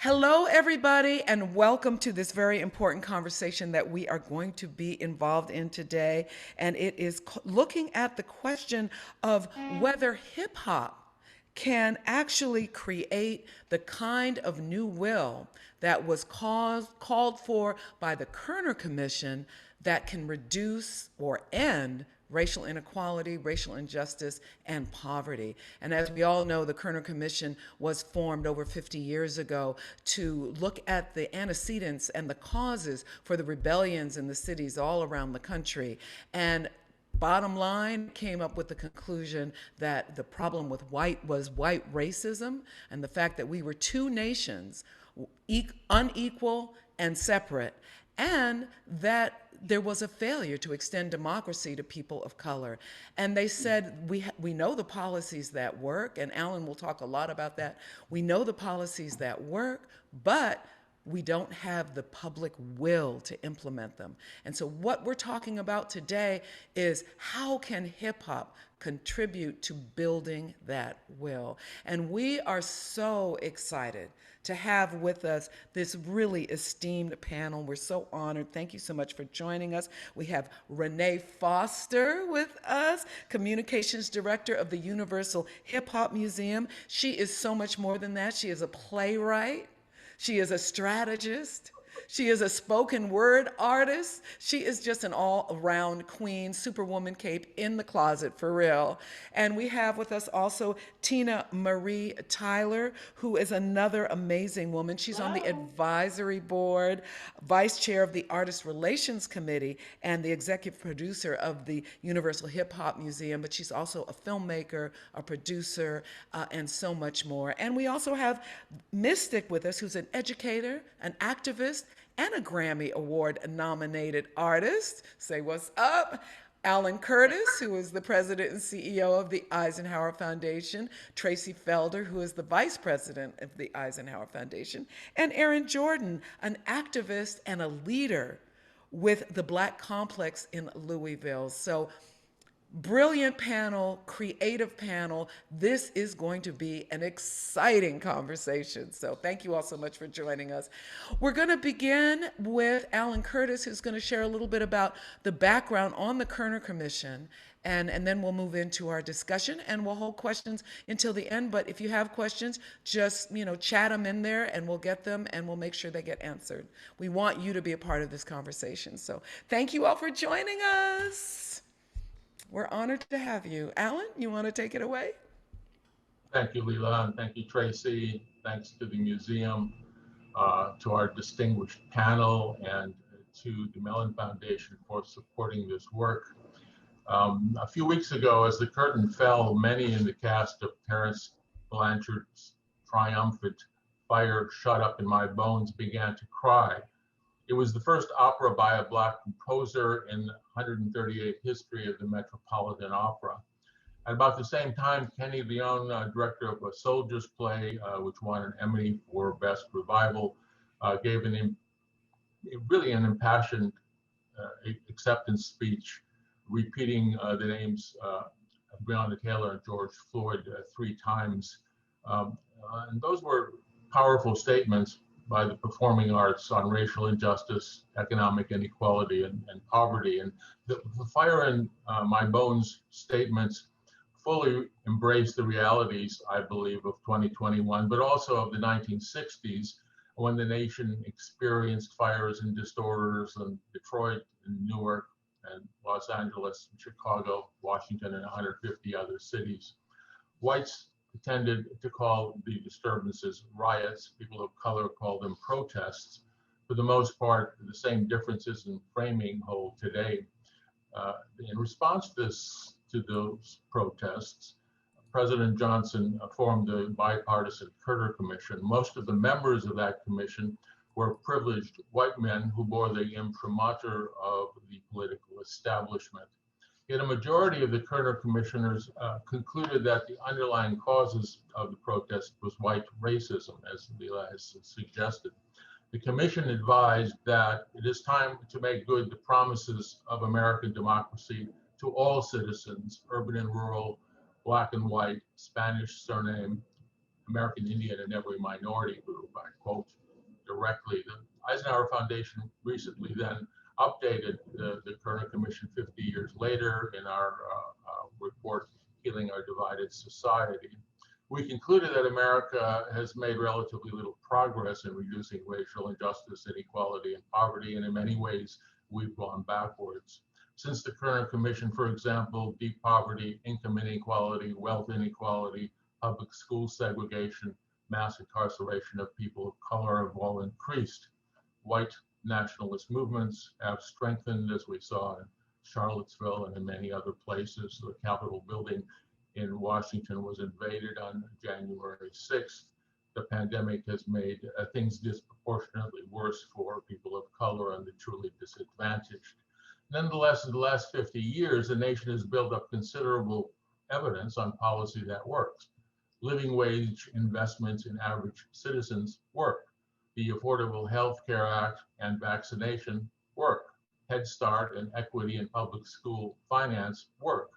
Hello, everybody, and welcome to this very important conversation that we are going to be involved in today. And it is looking at the question of whether hip hop can actually create the kind of new will that was called for by the Kerner Commission that can reduce or end racial inequality, racial injustice, and poverty. And as we all know, the Kerner Commission was formed over 50 years ago to look at the antecedents and the causes for the rebellions in the cities all around the country. And bottom line, came up with the conclusion that the problem with white was white racism and the fact that we were two nations, unequal and separate, and that there was a failure to extend democracy to people of color. And they said, we know the policies that work, and Alan will talk a lot about that. We know the policies that work, but we don't have the public will to implement them. And so what we're talking about today is how can hip hop contribute to building that will? And we are so excited to have with us this really esteemed panel. We're so honored. Thank you so much for joining us. We have Renee Foster with us, Communications Director of the Universal Hip Hop Museum. She is so much more than that. She is a playwright. She is a strategist. She is a spoken word artist. She is just an all around queen, superwoman cape in the closet for real. And we have with us also Tina Marie Tyler, who is another amazing woman. She's on the advisory board, vice chair of the Artist Relations Committee, and the executive producer of the Universal Hip Hop Museum. But she's also a filmmaker, a producer, and so much more. And we also have Mystic with us, who's an educator, an activist, and a Grammy Award nominated artist. Say what's up. Alan Curtis, who is the president and CEO of the Eisenhower Foundation, Tracy Felder, who is the vice president of the Eisenhower Foundation, and Aaron Jordan, an activist and a leader with the Black Complex in Louisville. So brilliant panel, creative panel. This is going to be an exciting conversation. So thank you all so much for joining us. We're going to begin with Alan Curtis, who's going to share a little bit about the background on the Kerner Commission. And then we'll move into our discussion and we'll hold questions until the end. But if you have questions, just, chat them in there and we'll get them and we'll make sure they get answered. We want you to be a part of this conversation. So thank you all for joining us. We're honored to have you. Alan, you want to take it away? Thank you, Leila, and thank you, Tracy. Thanks to the museum, to our distinguished panel, and to the Mellon Foundation for supporting this work. A few weeks ago, as the curtain fell, many in the cast of Terence Blanchard's triumphant Fire Shut Up in My Bones began to cry. It was the first opera by a Black composer in 138 history of the Metropolitan Opera. At about the same time, Kenny Leon, director of a soldier's play, which won an Emmy for Best Revival, gave really an impassioned acceptance speech, repeating the names of Breonna Taylor and George Floyd 3 times. And those were powerful statements by the performing arts on racial injustice, economic inequality, and poverty. And the Fire in My Bones statements fully embrace the realities, I believe, of 2021, but also of the 1960s, when the nation experienced fires and disorders in Detroit and Newark and Los Angeles, and Chicago, Washington, and 150 other cities. Whites tended to call the disturbances riots. People of color call them protests. For the most part, the same differences in framing hold today. In response to those protests, President Johnson formed a bipartisan Kerner Commission. Most of the members of that commission were privileged white men who bore the imprimatur of the political establishment. Yet a majority of the Kerner commissioners concluded that the underlying causes of the protest was white racism, as Leila has suggested. The commission advised that it is time to make good the promises of American democracy to all citizens, urban and rural, Black and white, Spanish surname, American Indian and every minority group. I quote directly. The Eisenhower Foundation recently then updated the Kerner Commission 50 years later in our report, Healing Our Divided Society. We concluded that America has made relatively little progress in reducing racial injustice, inequality, and poverty, and in many ways, we've gone backwards. Since the Kerner Commission, for example, deep poverty, income inequality, wealth inequality, public school segregation, mass incarceration of people of color have all increased. White nationalist movements have strengthened, as we saw in Charlottesville and in many other places. The Capitol building in Washington was invaded on January 6th. The pandemic has made things disproportionately worse for people of color and the truly disadvantaged. Nonetheless, in the last 50 years, the nation has built up considerable evidence on policy that works. Living wage investments in average citizens work. The Affordable Health Care Act and vaccination work. Head Start and equity in public school finance work.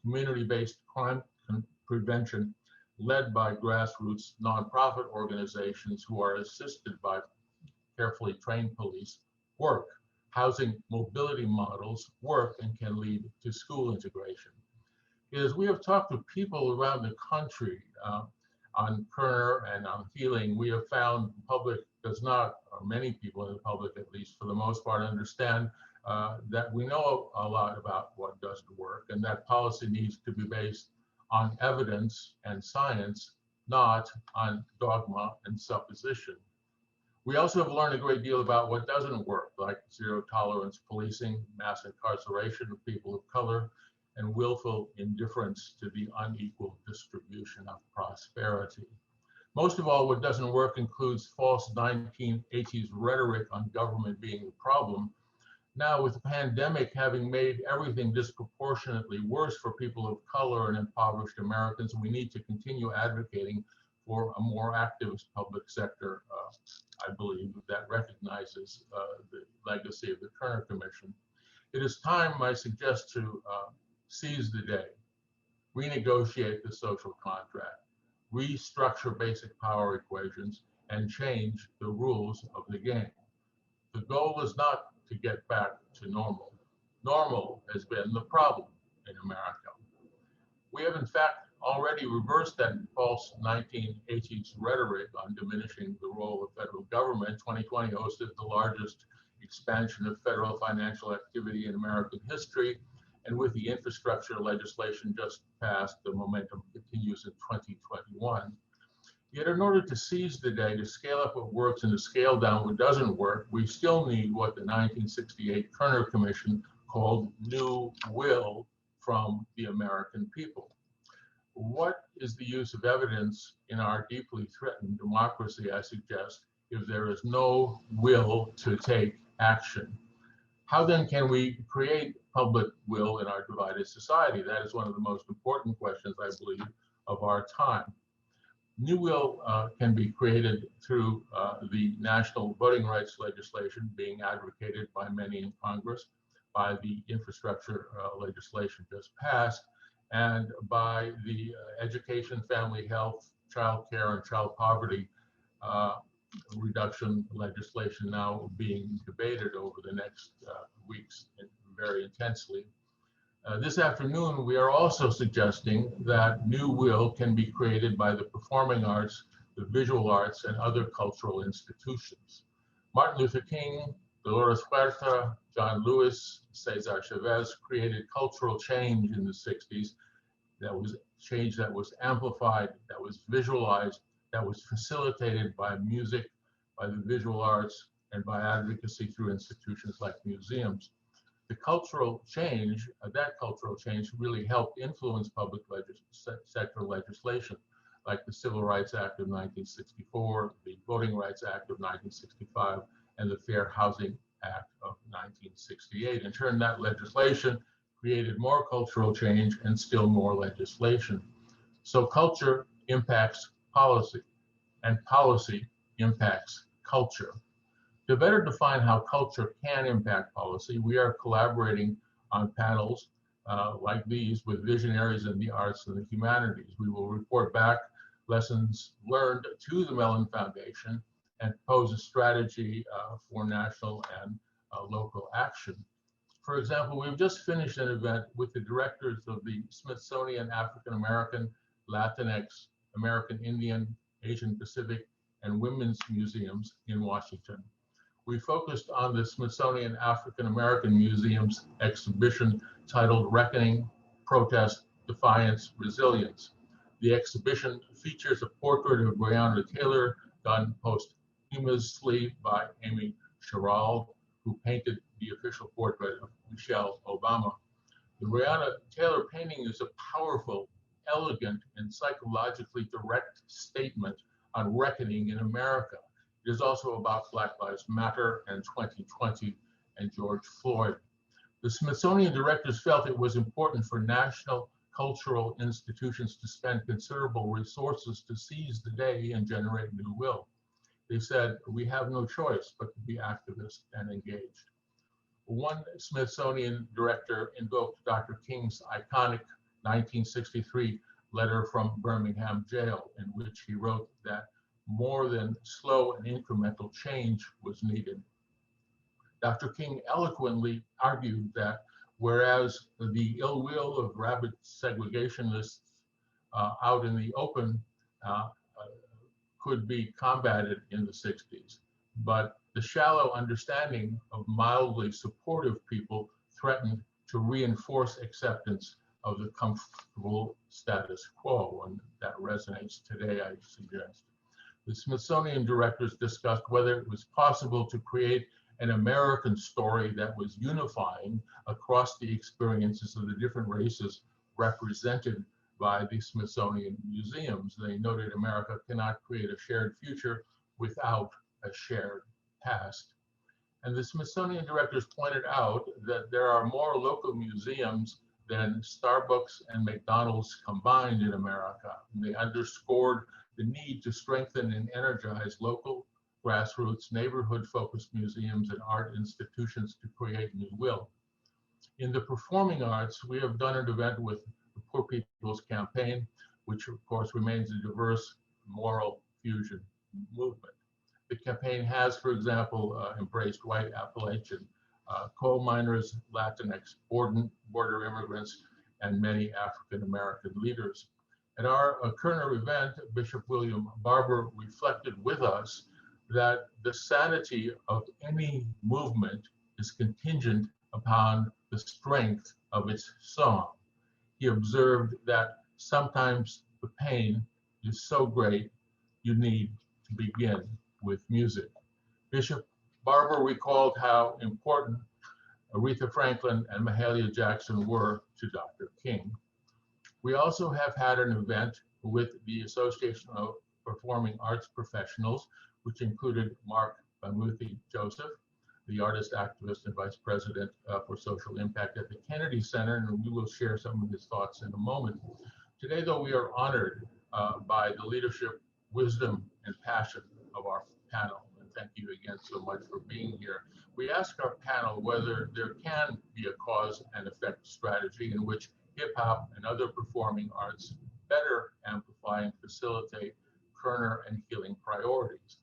Community-based crime prevention led by grassroots nonprofit organizations who are assisted by carefully trained police work. Housing mobility models work and can lead to school integration. As we have talked to people around the country on Kerner and on healing, we have found the public does not, or many people in the public at least for the most part, understand that we know a lot about what doesn't work and that policy needs to be based on evidence and science, not on dogma and supposition. We also have learned a great deal about what doesn't work, like zero tolerance policing, mass incarceration of people of color, and willful indifference to the unequal distribution of prosperity. Most of all, what doesn't work includes false 1980s rhetoric on government being the problem. Now, with the pandemic having made everything disproportionately worse for people of color and impoverished Americans, we need to continue advocating for a more active public sector, I believe, that recognizes the legacy of the Kerner Commission. It is time, I suggest, to seize the day, renegotiate the social contract, restructure basic power equations, and change the rules of the game. The goal is not to get back to normal. Normal has been the problem in America. We have, in fact, already reversed that false 1980s rhetoric on diminishing the role of federal government. 2020 hosted the largest expansion of federal financial activity in American history. And with the infrastructure legislation just passed, the momentum continues in 2021. Yet in order to seize the day, to scale up what works and to scale down what doesn't work, we still need what the 1968 Kerner Commission called new will from the American people. What is the use of evidence in our deeply threatened democracy, I suggest, if there is no will to take action? How then can we create public will in our divided society? That is one of the most important questions, I believe, of our time. New will can be created through the national voting rights legislation being advocated by many in Congress, by the infrastructure legislation just passed, and by the education, family health, child care, and child poverty reduction legislation now being debated over the next weeks very intensely. This afternoon, we are also suggesting that new will can be created by the performing arts, the visual arts, and other cultural institutions. Martin Luther King, Dolores Huerta, John Lewis, Cesar Chavez created cultural change in the 60s. That was change that was amplified, that was visualized, that was facilitated by music, by the visual arts, and by advocacy through institutions like museums. The cultural change, that cultural change really helped influence public sector legislation, like the Civil Rights Act of 1964, the Voting Rights Act of 1965, and the Fair Housing Act of 1968. In turn, that legislation created more cultural change and still more legislation. So culture impacts policy, and policy impacts culture. To better define how culture can impact policy, we are collaborating on panels like these with visionaries in the arts and the humanities. We will report back lessons learned to the Mellon Foundation and propose a strategy for national and local action. For example, we've just finished an event with the directors of the Smithsonian African American, Latinx, American Indian, Asian Pacific, and Women's Museums in Washington. We focused on the Smithsonian African American Museum's exhibition titled Reckoning, Protest, Defiance, Resilience. The exhibition features a portrait of Breonna Taylor done posthumously by Amy Sherald, who painted the official portrait of Michelle Obama. The Breonna Taylor painting is a powerful, elegant, and psychologically direct statement on reckoning in America. It is also about Black Lives Matter and 2020 and George Floyd. The Smithsonian directors felt it was important for national cultural institutions to spend considerable resources to seize the day and generate new will. They said, we have no choice but to be activist and engaged. One Smithsonian director invoked Dr. King's iconic 1963 letter from Birmingham jail, in which he wrote that more than slow and incremental change was needed. Dr. King eloquently argued that whereas the ill will of rabid segregationists out in the open could be combated in the 60s, but the shallow understanding of mildly supportive people threatened to reinforce acceptance of the comfortable status quo, and that resonates today, I suggest. The Smithsonian directors discussed whether it was possible to create an American story that was unifying across the experiences of the different races represented by the Smithsonian museums. They noted America cannot create a shared future without a shared past. And the Smithsonian directors pointed out that there are more local museums than Starbucks and McDonald's combined in America. And they underscored the need to strengthen and energize local, grassroots, neighborhood-focused museums and art institutions to create new will. In the performing arts, we have done an event with the Poor People's Campaign, which of course remains a diverse moral fusion movement. The campaign has, for example, embraced white Appalachian coal miners, Latinx border immigrants, and many African-American leaders. At our Kerner event, Bishop William Barber reflected with us that the sanity of any movement is contingent upon the strength of its song. He observed that sometimes the pain is so great you need to begin with music. Bishop Barber recalled how important Aretha Franklin and Mahalia Jackson were to Dr. King. We also have had an event with the Association of Performing Arts Professionals, which included Mark Bamuthi Joseph, the artist, activist, and vice president for social impact at the Kennedy Center, and we will share some of his thoughts in a moment. Today, though, we are honored by the leadership, wisdom, and passion of our panel. And thank you again so much for being here. We ask our panel whether there can be a cause and effect strategy in which hip hop and other performing arts better amplify and facilitate Kerner and healing priorities.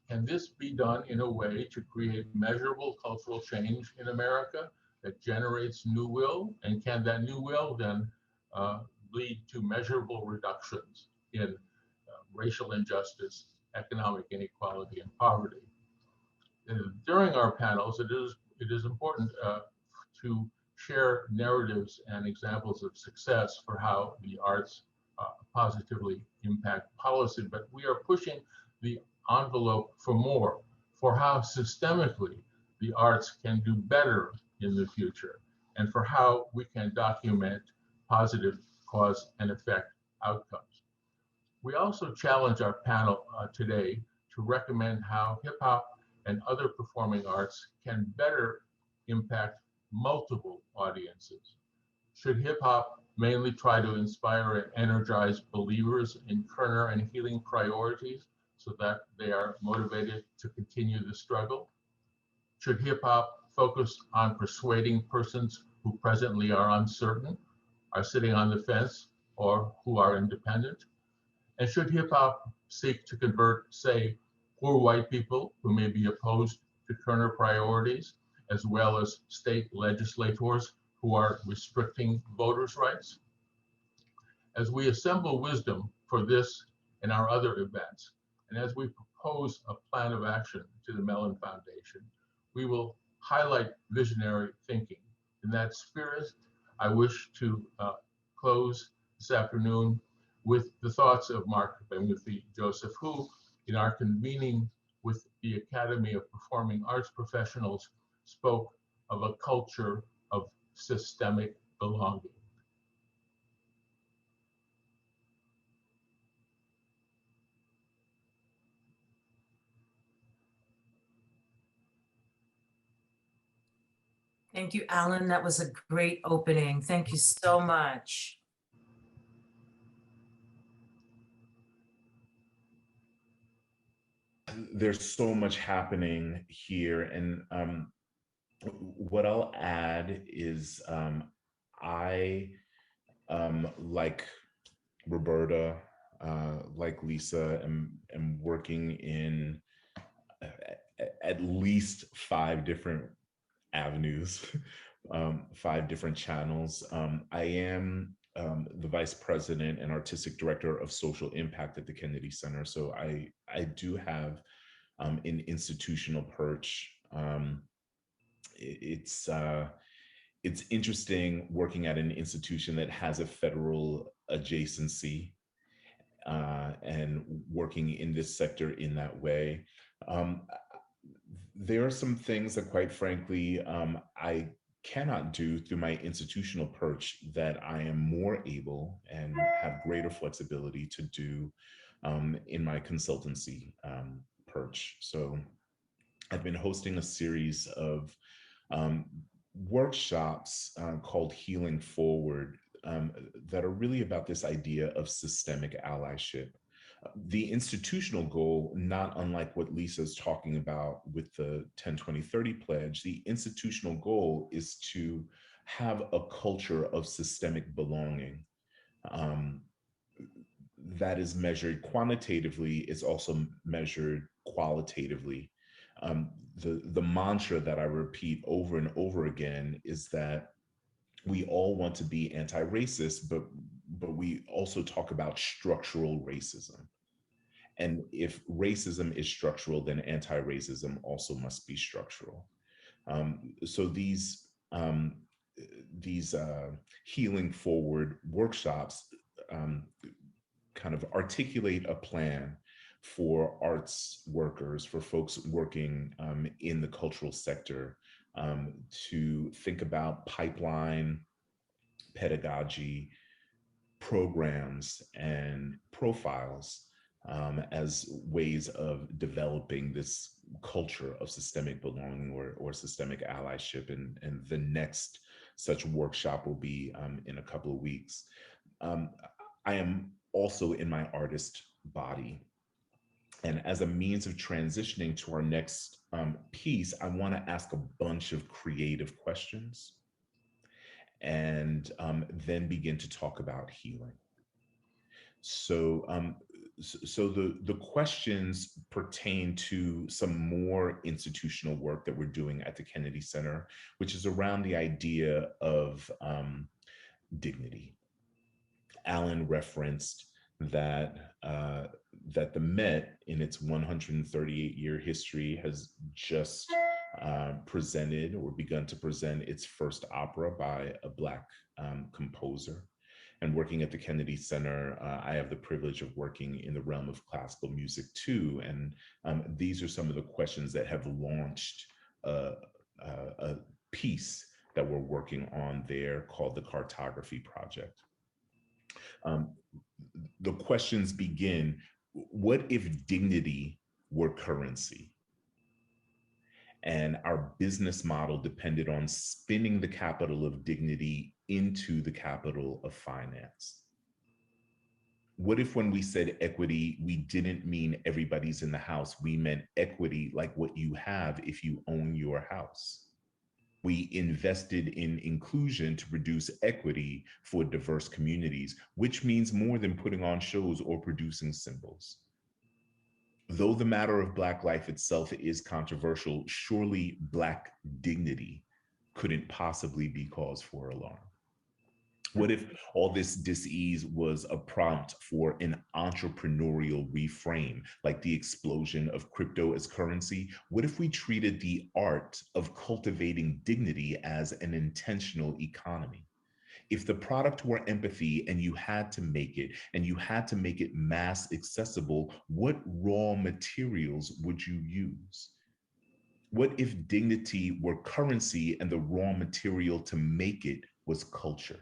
Can this be done in a way to create measurable cultural change in America that generates new will? And can that new will then lead to measurable reductions in racial injustice, economic inequality, and poverty? During our panels, it is important to share narratives and examples of success for how the arts positively impact policy, but we are pushing the envelope for more, for how systemically the arts can do better in the future, and for how we can document positive cause and effect outcomes. We also challenge our panel today to recommend how hip hop and other performing arts can better impact multiple audiences. Should hip hop mainly try to inspire and energize believers in Kerner and healing priorities so that they are motivated to continue the struggle? Should hip hop focus on persuading persons who presently are uncertain, are sitting on the fence, or who are independent? And should hip hop seek to convert, say, poor white people who may be opposed to Turner priorities, as well as state legislators who are restricting voters' rights? As we assemble wisdom for this and our other events, and as we propose a plan of action to the Mellon Foundation, we will highlight visionary thinking. In that spirit, I wish to close this afternoon with the thoughts of Mark Benguthi Joseph, who, in our convening with the Academy of Performing Arts Professionals, spoke of a culture of systemic belonging. Thank you, Alan. That was a great opening. Thank you so much. There's so much happening here. And what I'll add is I, like Roberta, like Lisa, am working in at least 5 different avenues, 5 different channels. I am the vice president and artistic director of social impact at the Kennedy Center. So I do have an institutional perch. It's interesting working at an institution that has a federal adjacency and working in this sector in that way. There are some things that, quite frankly, I cannot do through my institutional perch that I am more able and have greater flexibility to do in my consultancy perch. So I've been hosting a series of workshops called Healing Forward that are really about this idea of systemic allyship. The institutional goal, not unlike what Lisa's talking about with the 10-20-30 pledge, the institutional goal is to have a culture of systemic belonging that is measured quantitatively, is also measured qualitatively. The mantra that I repeat over and over again is that we all want to be anti-racist, but we also talk about structural racism. And if racism is structural, then anti-racism also must be structural. So these Healing Forward workshops kind of articulate a plan for arts workers, for folks working in the cultural sector, to think about pipeline pedagogy, programs, and profiles as ways of developing this culture of systemic belonging or systemic allyship. And the next such workshop will be in a couple of weeks. I am also in my artist body. And as a means of transitioning to our next piece, I want to ask a bunch of creative questions and then begin to talk about healing. So, the questions pertain to some more institutional work that we're doing at the Kennedy Center, which is around the idea of dignity. Alan referenced that that the Met, in its 138-year history, has just presented or begun to present its first opera by a Black composer. And working at the Kennedy Center, I have the privilege of working in the realm of classical music too. And these are some of the questions that have launched a piece that we're working on there called the Cartography Project. The questions begin: what if dignity were currency and our business model depended on spinning the capital of dignity into the capital of finance? What if when we said equity, we didn't mean everybody's in the house, we meant equity like what you have if you own your house? We invested in inclusion to produce equity for diverse communities, which means more than putting on shows or producing symbols. Though the matter of Black life itself is controversial, surely Black dignity couldn't possibly be cause for alarm. What if all this dis-ease was a prompt for an entrepreneurial reframe, like the explosion of crypto as currency? What if we treated the art of cultivating dignity as an intentional economy? If the product were empathy and you had to make it, and you had to make it mass accessible, what raw materials would you use? What if dignity were currency and the raw material to make it was culture?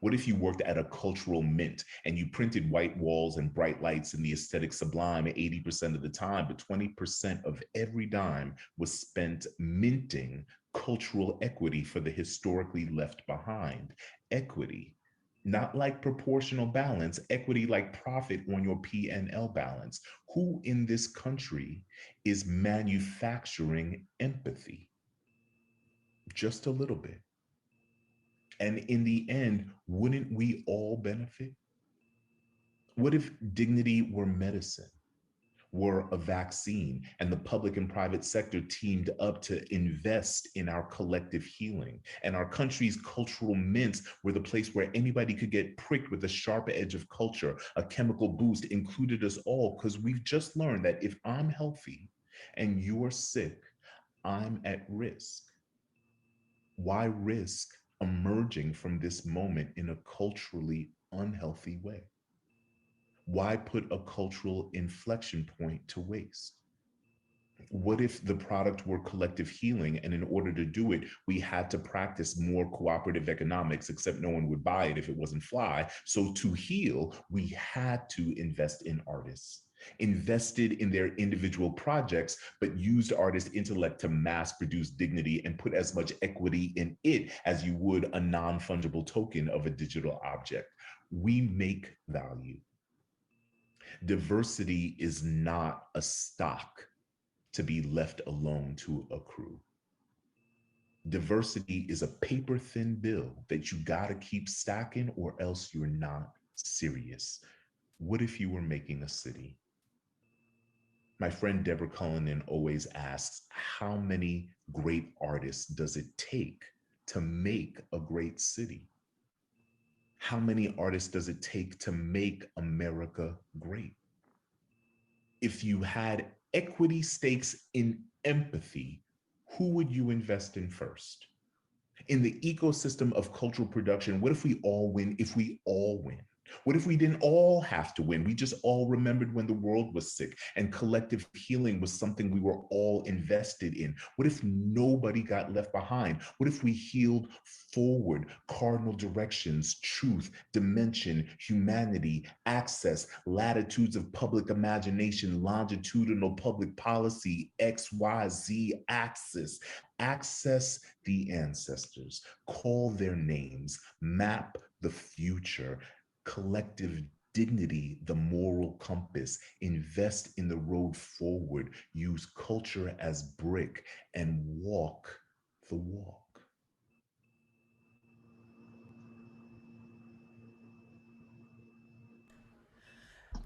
What if you worked at a cultural mint and you printed white walls and bright lights and the aesthetic sublime 80% of the time, but 20% of every dime was spent minting cultural equity for the historically left behind? Equity, not like proportional balance, equity like profit on your P&L balance. Who in this country is manufacturing empathy? Just a little bit. And in the end, wouldn't we all benefit? What if dignity were medicine, were a vaccine, and the public and private sector teamed up to invest in our collective healing, and our country's cultural mints were the place where anybody could get pricked with the sharp edge of culture, a chemical boost included us all, because we've just learned that if I'm healthy and you're sick, I'm at risk. Why risk emerging from this moment in a culturally unhealthy way? Why put a cultural inflection point to waste? What if the product were collective healing, and in order to do it, we had to practice more cooperative economics, except no one would buy it if it wasn't fly. So to heal, we had to invest in artists, invested in their individual projects, but used artist intellect to mass produce dignity and put as much equity in it as you would a non-fungible token of a digital object. We make value. Diversity is not a stock to be left alone to accrue. Diversity is a paper thin bill that you gotta keep stacking or else you're not serious. What if you were making a city? My friend Deborah Cullinan always asks, how many great artists does it take to make a great city? How many artists does it take to make America great? If you had equity stakes in empathy, who would you invest in first? In the ecosystem of cultural production, what if we all win if we all win? What if we didn't all have to win? We just all remembered when the world was sick and collective healing was something we were all invested in. What if nobody got left behind? What if we healed forward cardinal directions, truth, dimension, humanity, access, latitudes of public imagination, longitudinal public policy, XYZ axis, access the ancestors, call their names, map the future, collective dignity, the moral compass, invest in the road forward, use culture as brick, and walk the walk.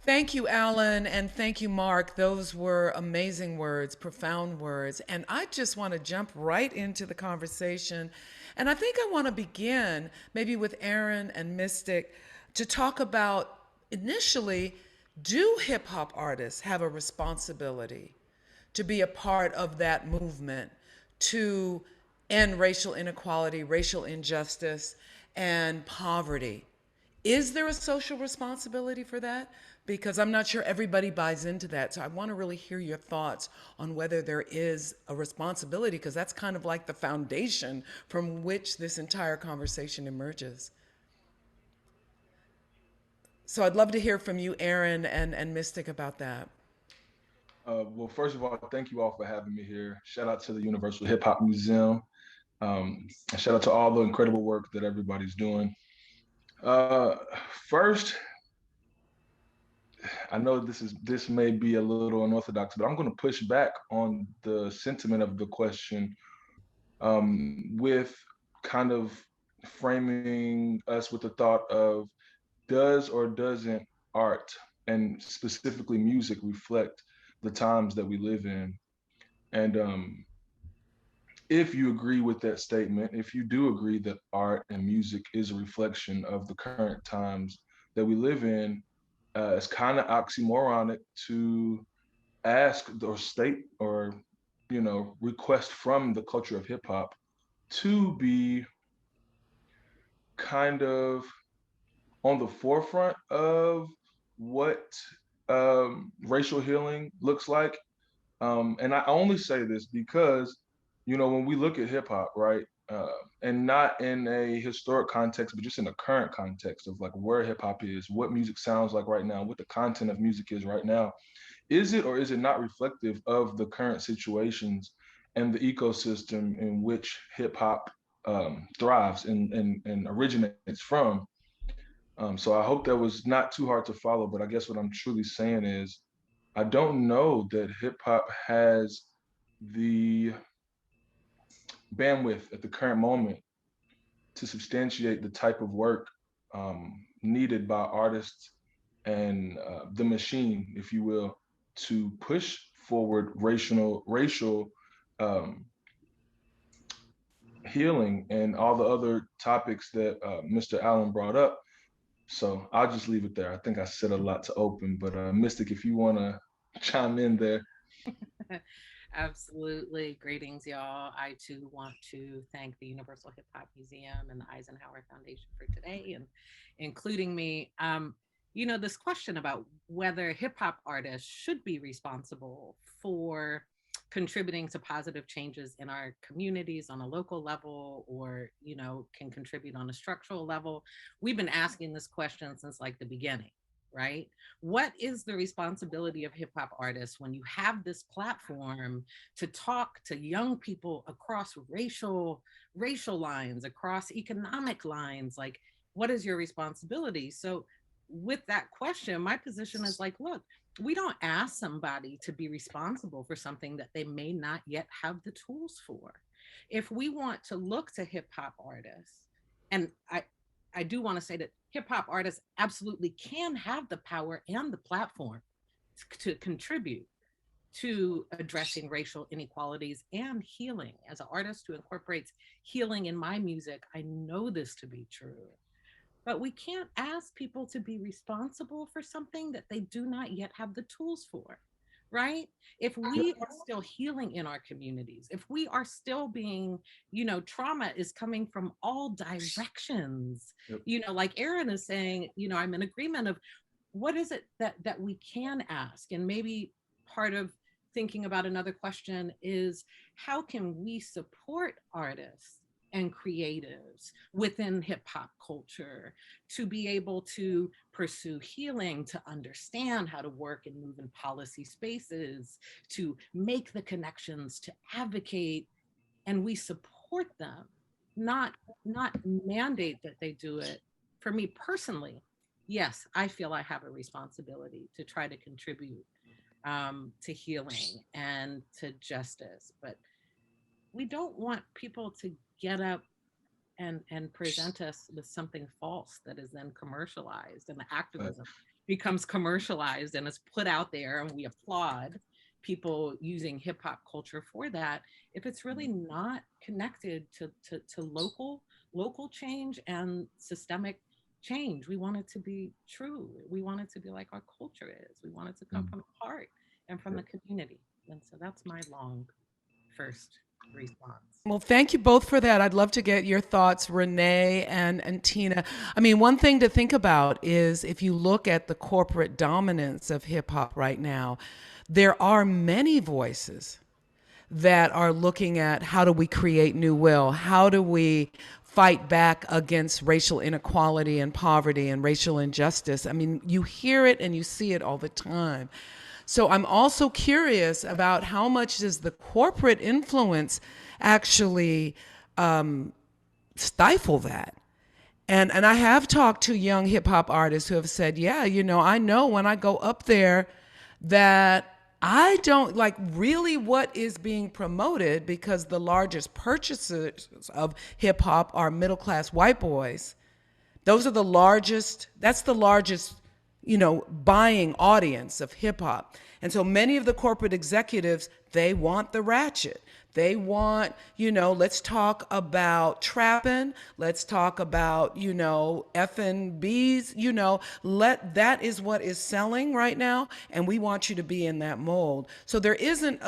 Thank you, Alan, and thank you, Mark. Those were amazing words, profound words. And I just want to jump right into the conversation. And I think I want to begin maybe with Aaron and Mystic to talk about initially, do hip hop artists have a responsibility to be a part of that movement to end racial inequality, racial injustice, and poverty? Is there a social responsibility for that? Because I'm not sure everybody buys into that. So I want to really hear your thoughts on whether there is a responsibility, because that's kind of like the foundation from which this entire conversation emerges. So I'd love to hear from you, Aaron and Mystic, about that. Well, first of all, thank you all for having me here. Shout out to the Universal Hip Hop Museum. And shout out to all the incredible work that everybody's doing. Uh, First, I know this may be a little unorthodox, but I'm going to push back on the sentiment of the question. with kind of framing us with the thought of, does or doesn't art, and specifically music, reflect the times that we live in? And if you agree with that statement, if you do agree that art and music is a reflection of the current times that we live in, it's kind of oxymoronic to ask or state or request from the culture of hip hop to be kind of on the forefront of what racial healing looks like. And I only say this because, when we look at hip hop, right, and not in a historic context, but just in a current context of like where hip hop is, what music sounds like right now, what the content of music is right now, is it or is it not reflective of the current situations and the ecosystem in which hip hop thrives and originates from? So I hope that was not too hard to follow, but I guess what I'm truly saying is I don't know that hip hop has the bandwidth at the current moment to substantiate the type of work needed by artists and the machine, if you will, to push forward racial um, healing and all the other topics that Mr. Allen brought up. So I'll just leave it there. I think I said a lot to open, but Mystic, if you want to chime in there. Absolutely. Greetings, y'all. I too want to thank the Universal Hip Hop Museum and the Eisenhower Foundation for today and including me. This question about whether hip hop artists should be responsible for contributing to positive changes in our communities on a local level or, can contribute on a structural level. We've been asking this question since like the beginning, right? What is the responsibility of hip hop artists when you have this platform to talk to young people across racial lines, across economic lines? Like, what is your responsibility? So with that question, my position is like, look, we don't ask somebody to be responsible for something that they may not yet have the tools for. If we want to look to hip hop artists, and I do want to say that hip hop artists absolutely can have the power and the platform to contribute to addressing racial inequalities and healing. As an artist who incorporates healing in my music, I know this to be true. But we can't ask people to be responsible for something that they do not yet have the tools for, right? If we are still healing in our communities, if we are still being, trauma is coming from all directions, Yep. Like Aaron is saying, I'm in agreement of what is it that we can ask? And maybe part of thinking about another question is how can we support artists and creatives within hip hop culture to be able to pursue healing, to understand how to work and move in policy spaces, to make the connections, to advocate, and we support them, not mandate that they do it. For me personally, yes, I feel I have a responsibility to try to contribute to healing and to justice, but we don't want people to get up and present us with something false that is then commercialized and the activism becomes commercialized and is put out there and we applaud people using hip hop culture for that if it's really not connected to local change and systemic change. We want it to be true. We want it to be like our culture is. We want it to come from the heart and from the community. And so that's my long first response. Well, thank you both for that. I'd love to get your thoughts, Renee and Tina. I mean, one thing to think about is if you look at the corporate dominance of hip hop right now, there are many voices that are looking at how do we create new will? How do we fight back against racial inequality and poverty and racial injustice? I mean, you hear it and you see it all the time. So I'm also curious about how much does the corporate influence actually stifle that? And I have talked to young hip hop artists who have said, yeah, I know when I go up there that I don't like really what is being promoted, because the largest purchasers of hip hop are middle class white boys. Those are the largest, that's the largest, buying audience of hip hop. And so many of the corporate executives, they want the ratchet. They want, let's talk about trapping. Let's talk about, F&Bs, that is what is selling right now. And we want you to be in that mold. So there isn't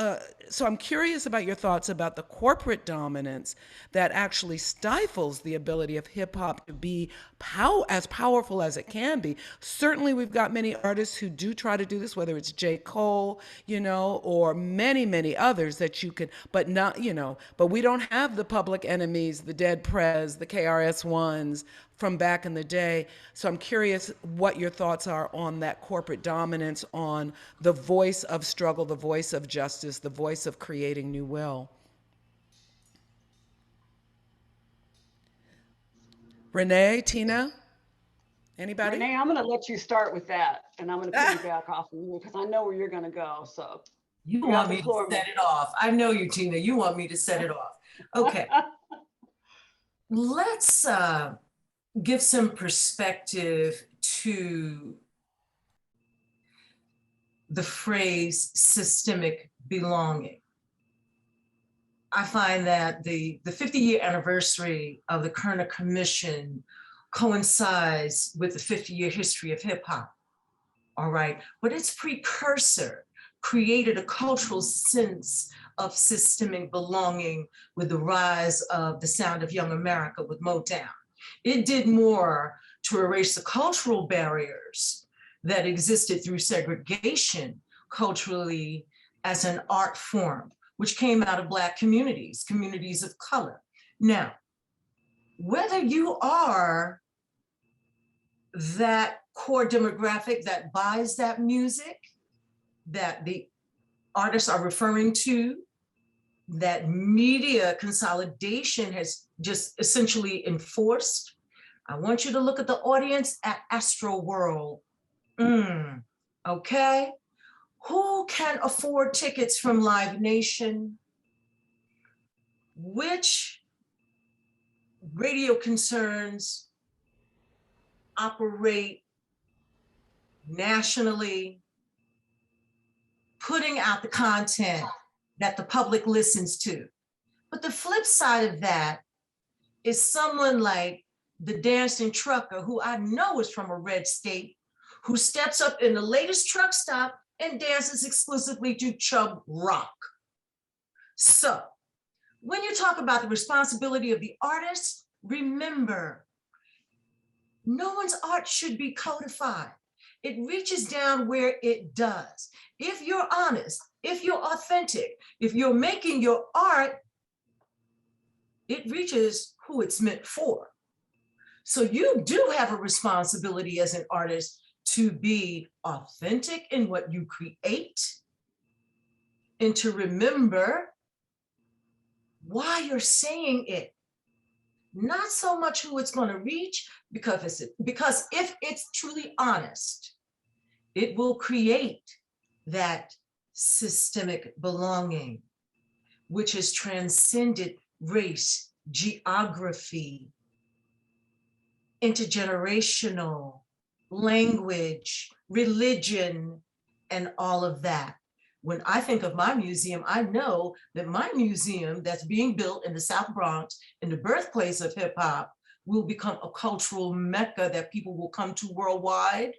so I'm curious about your thoughts about the corporate dominance that actually stifles the ability of hip hop to be as powerful as it can be. Certainly, we've got many artists who do try to do this, whether it's J. Cole, or many, many others that you could, but not, but we don't have the Public Enemies, the Dead Prez, the KRS-Ones from back in the day. So I'm curious what your thoughts are on that corporate dominance, on the voice of struggle, the voice of justice, the voice of creating new will. Renee, Tina, anybody? Renee, I'm going to let you start with that, and I'm going to piggyback off of you because I know where you're going to go. So You want me to set it off. I know you, Tina. You want me to set it off. Okay. Let's give some perspective to the phrase systemic belonging. I find that the 50-year anniversary of the Kerner Commission coincides with the 50-year history of hip hop, all right? But its precursor created a cultural sense of systemic belonging with the rise of the sound of Young America with Motown. It did more to erase the cultural barriers that existed through segregation culturally as an art form, which came out of Black communities, communities of color. Now, whether you are that core demographic that buys that music that the artists are referring to, that media consolidation has just essentially enforced, I want you to look at the audience at Astro World. Okay? Who can afford tickets from Live Nation? Which radio concerns operate nationally, putting out the content that the public listens to? But the flip side of that is someone like the dancing trucker, who I know is from a red state, who steps up in the latest truck stop and dances exclusively to Chub Rock. So when you talk about the responsibility of the artist, remember, no one's art should be codified. It reaches down where it does. If you're honest, if you're authentic, if you're making your art, it reaches who it's meant for. So you do have a responsibility as an artist to be authentic in what you create and to remember why you're saying it. Not so much who it's going to reach, because if it's truly honest, it will create that systemic belonging, which has transcended race, geography, intergenerational, language, religion, and all of that. When I think of my museum, I know that my museum that's being built in the South Bronx, in the birthplace of hip hop, will become a cultural mecca that people will come to worldwide.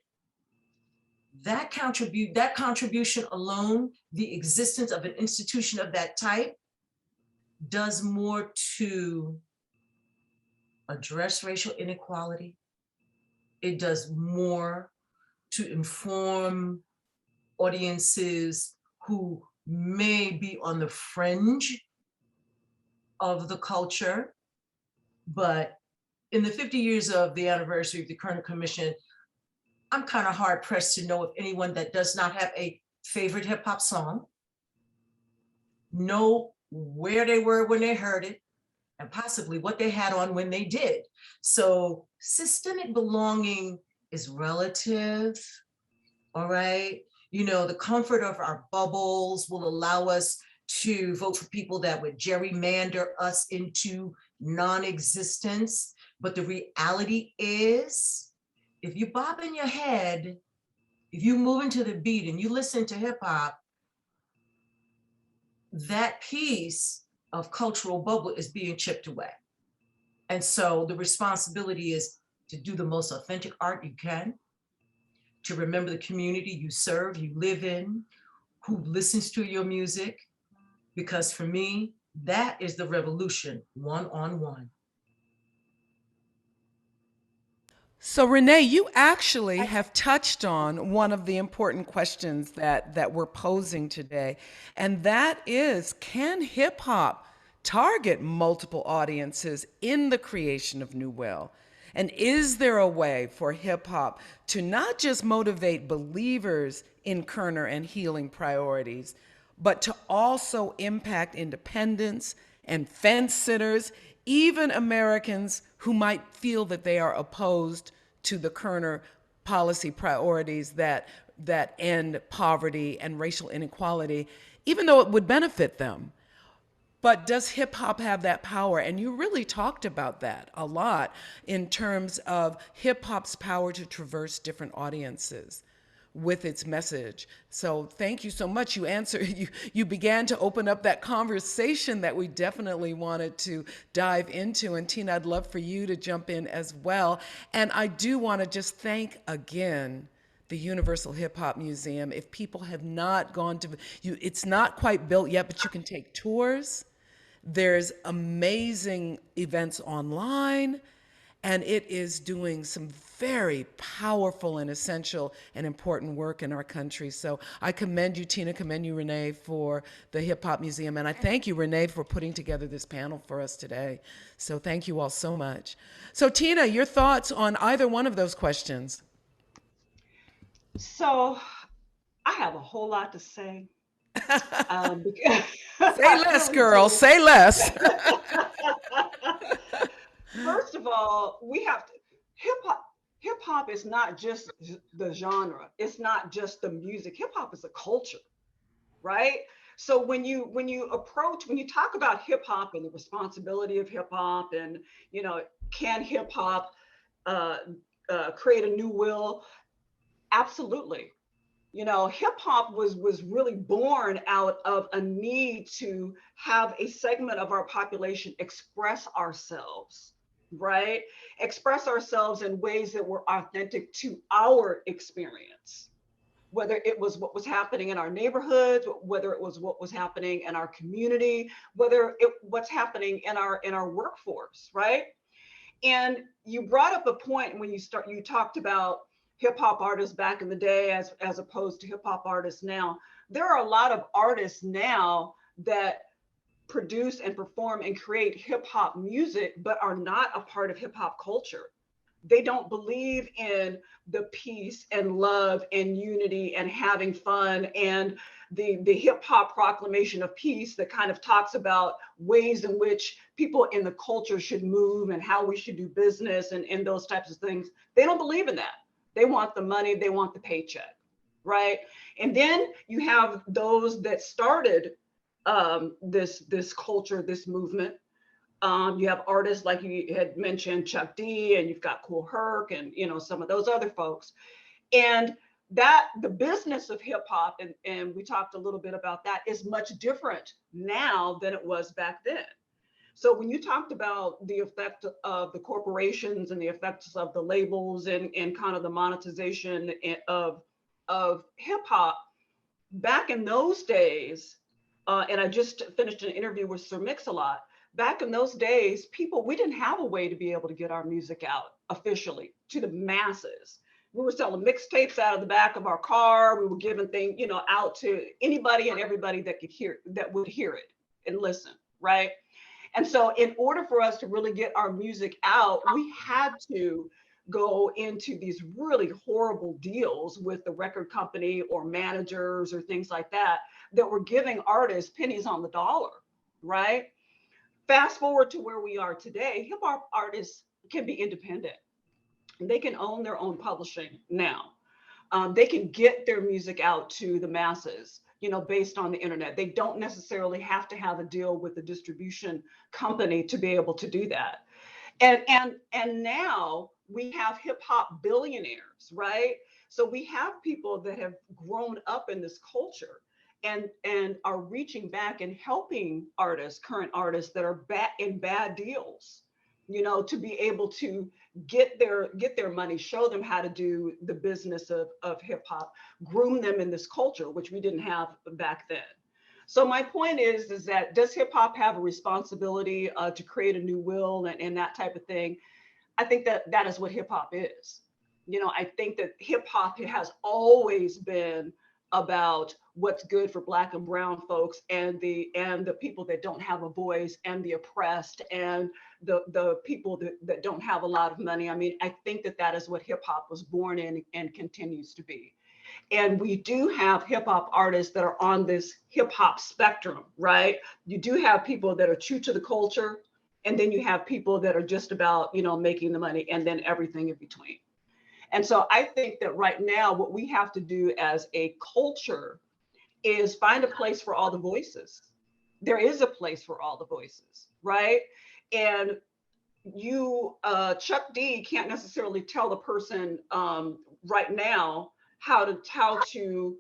That contribution alone, the existence of an institution of that type, does more to address racial inequality. It does more to inform audiences who may be on the fringe of the culture. But in the 50 years of the anniversary of the Kerner Commission, I'm kind of hard pressed to know of anyone that does not have a favorite hip hop song, know where they were when they heard it, and possibly what they had on when they did. So systemic belonging is relative, all right? You know, the comfort of our bubbles will allow us to vote for people that would gerrymander us into non-existence. But the reality is, if you bob in your head, if you move into the beat and you listen to hip hop, that piece of cultural bubble is being chipped away. And so the responsibility is to do the most authentic art you can, to remember the community you serve, you live in, who listens to your music. Because for me, that is the revolution, one-on-one. So Renee, you actually have touched on one of the important questions that we're posing today, and that is, can hip hop target multiple audiences in the creation of new will? And is there a way for hip hop to not just motivate believers in Kerner and healing priorities, but to also impact independents and fence sitters, even Americans who might feel that they are opposed to the Kerner policy priorities that end poverty and racial inequality, even though it would benefit them? But does hip hop have that power? And you really talked about that a lot in terms of hip hop's power to traverse different audiences with its message. So thank you so much. You answered, you began to open up that conversation that we definitely wanted to dive into. And Tina, I'd love for you to jump in as well. And I do want to just thank again the Universal Hip Hop Museum. If people have not gone to, it's not quite built yet, but you can take tours. There's amazing events online, and it is doing some very powerful and essential and important work in our country. So I commend you, Tina, commend you, Renee, for the Hip Hop Museum. And I thank you, Renee, for putting together this panel for us today. So thank you all so much. So Tina, your thoughts on either one of those questions? So I have a whole lot to say. Say I less, really girl, do. say less. First of all, we have to, hip hop. Hip hop is not just the genre. It's not just the music. Hip hop is a culture, right? So when you talk about hip hop and the responsibility of hip hop, and can hip hop uh, create a new will? Absolutely. Hip hop was really born out of a need to have a segment of our population express ourselves, right? Express ourselves in ways that were authentic to our experience, whether it was what was happening in our neighborhoods, whether it was what was happening in our community, what's happening in our workforce, right? And you brought up a point when you talked about hip hop artists back in the day as opposed to hip hop artists now. There are a lot of artists now that produce and perform and create hip hop music, but are not a part of hip hop culture. They don't believe in the peace and love and unity and having fun and the hip hop proclamation of peace that kind of talks about ways in which people in the culture should move and how we should do business and those types of things. They don't believe in that. They want the money, they want the paycheck, right? And then you have those that started this culture, this movement. You have artists like you had mentioned, Chuck D, and you've got Kool Herc, and some of those other folks. And that the business of hip hop, and we talked a little bit about that, is much different now than it was back then. So when you talked about the effect of the corporations and the effects of the labels and kind of the monetization of hip hop, back in those days, and I just finished an interview with Sir Mix-a-Lot. Back in those days, we didn't have a way to be able to get our music out officially to the masses. We were selling mixtapes out of the back of our car. We were giving things, out to anybody and everybody that would hear it and listen, right? And so in order for us to really get our music out, we had to go into these really horrible deals with the record company or managers or things like that were giving artists pennies on the dollar, right? Fast forward to where we are today, hip hop artists can be independent. They can own their own publishing now. They can get their music out to the masses, based on the internet. They don't necessarily have to have a deal with a distribution company to be able to do that. And now we have hip hop billionaires, right? So we have people that have grown up in this culture and are reaching back and helping artists, current artists that are in bad deals, to be able to get their money, show them how to do the business of hip hop, groom them in this culture, which we didn't have back then. So my point is that does hip hop have a responsibility to create a new will and that type of thing? I think that is what hip hop is. I think that hip hop has always been about what's good for Black and brown folks and the people that don't have a voice and the oppressed and the people that don't have a lot of money. I mean, I think that is what hip hop was born in and continues to be. And we do have hip hop artists that are on this hip hop spectrum, right? You do have people that are true to the culture, and then you have people that are just about, making the money, and then everything in between. And so I think that right now, what we have to do as a culture is find a place for all the voices. There is a place for all the voices, right? And Chuck D can't necessarily tell the person right now how to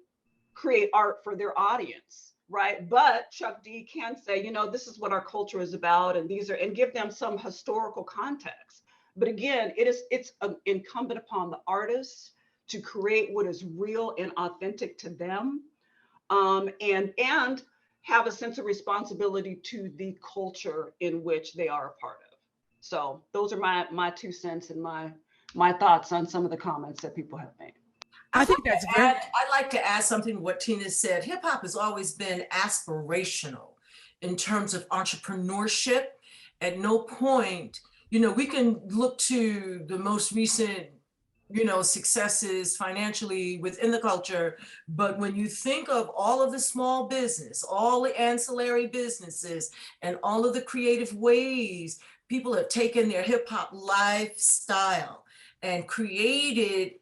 create art for their audience, right? But Chuck D can say, this is what our culture is about, and and give them some historical context. But again, it's incumbent upon the artists to create what is real and authentic to them, and have a sense of responsibility to the culture in which they are a part of. So those are my 2 cents and my thoughts on some of the comments that people have made. I think that's very. I'd like to add something to what Tina said. Hip hop has always been aspirational in terms of entrepreneurship. At no point, we can look to the most recent, successes financially within the culture. But when you think of all of the small business, all the ancillary businesses, and all of the creative ways people have taken their hip hop lifestyle and created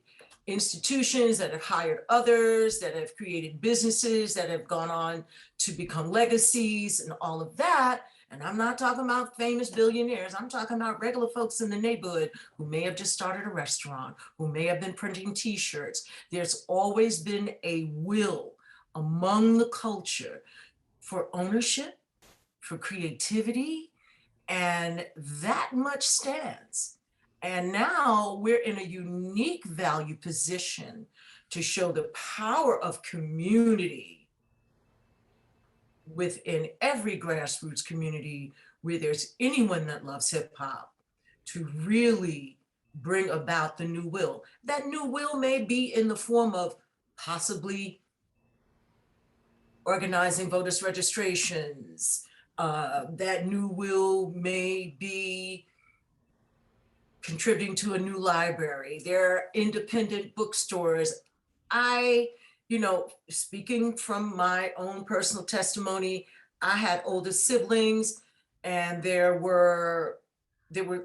institutions that have hired others, that have created businesses that have gone on to become legacies and all of that. And I'm not talking about famous billionaires. I'm talking about regular folks in the neighborhood who may have just started a restaurant, who may have been printing t-shirts. There's always been a will among the culture for ownership, for creativity, and that much stands. And now we're in a unique value position to show the power of community within every grassroots community where there's anyone that loves hip hop to really bring about the new will. That new will may be in the form of possibly organizing voters registrations. That new will may be contributing to a new library. There are independent bookstores. Speaking from my own personal testimony, I had older siblings, and there were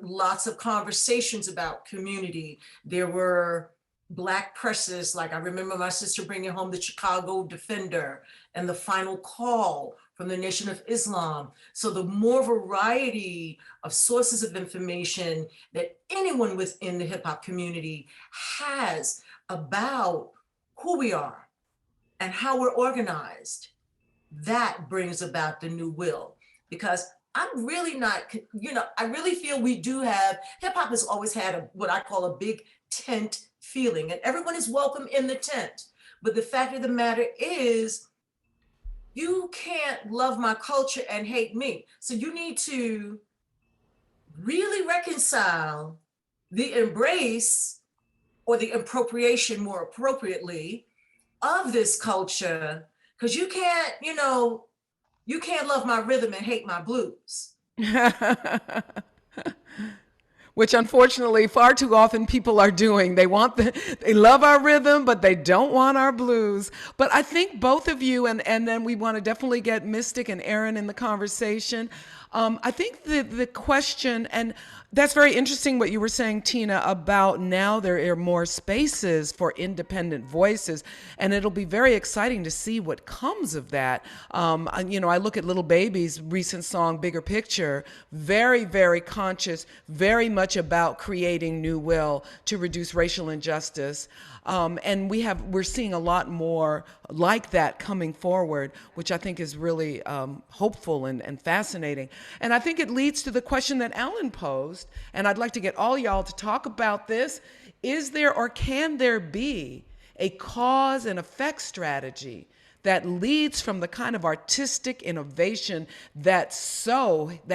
lots of conversations about community. There were Black presses, like I remember my sister bringing home the Chicago Defender and the Final Call from the Nation of Islam. So the more variety of sources of information that anyone within the hip hop community has about who we are and how we're organized, that brings about the new will. Because I'm really not, I really feel we do have, hip hop has always had what I call a big tent feeling, and everyone is welcome in the tent. But the fact of the matter is, you can't love my culture and hate me. So you need to really reconcile the embrace or the appropriation, more appropriately, of this culture, because you can't love my rhythm and hate my blues. Which unfortunately far too often people are doing. They love our rhythm, but they don't want our blues. But I think both of you, and then we want to definitely get Mystic and Aaron in the conversation. I think the question, and that's very interesting what you were saying, Tina, about now there are more spaces for independent voices, and it'll be very exciting to see what comes of that. I look at Little Baby's recent song, Bigger Picture, very, very conscious, very much about creating new will to reduce racial injustice. And we're seeing a lot more like that coming forward, which I think is really hopeful and fascinating. And I think it leads to the question that Alan posed, and I'd like to get all y'all to talk about this. Is there or can there be a cause and effect strategy that leads from the kind of artistic innovation that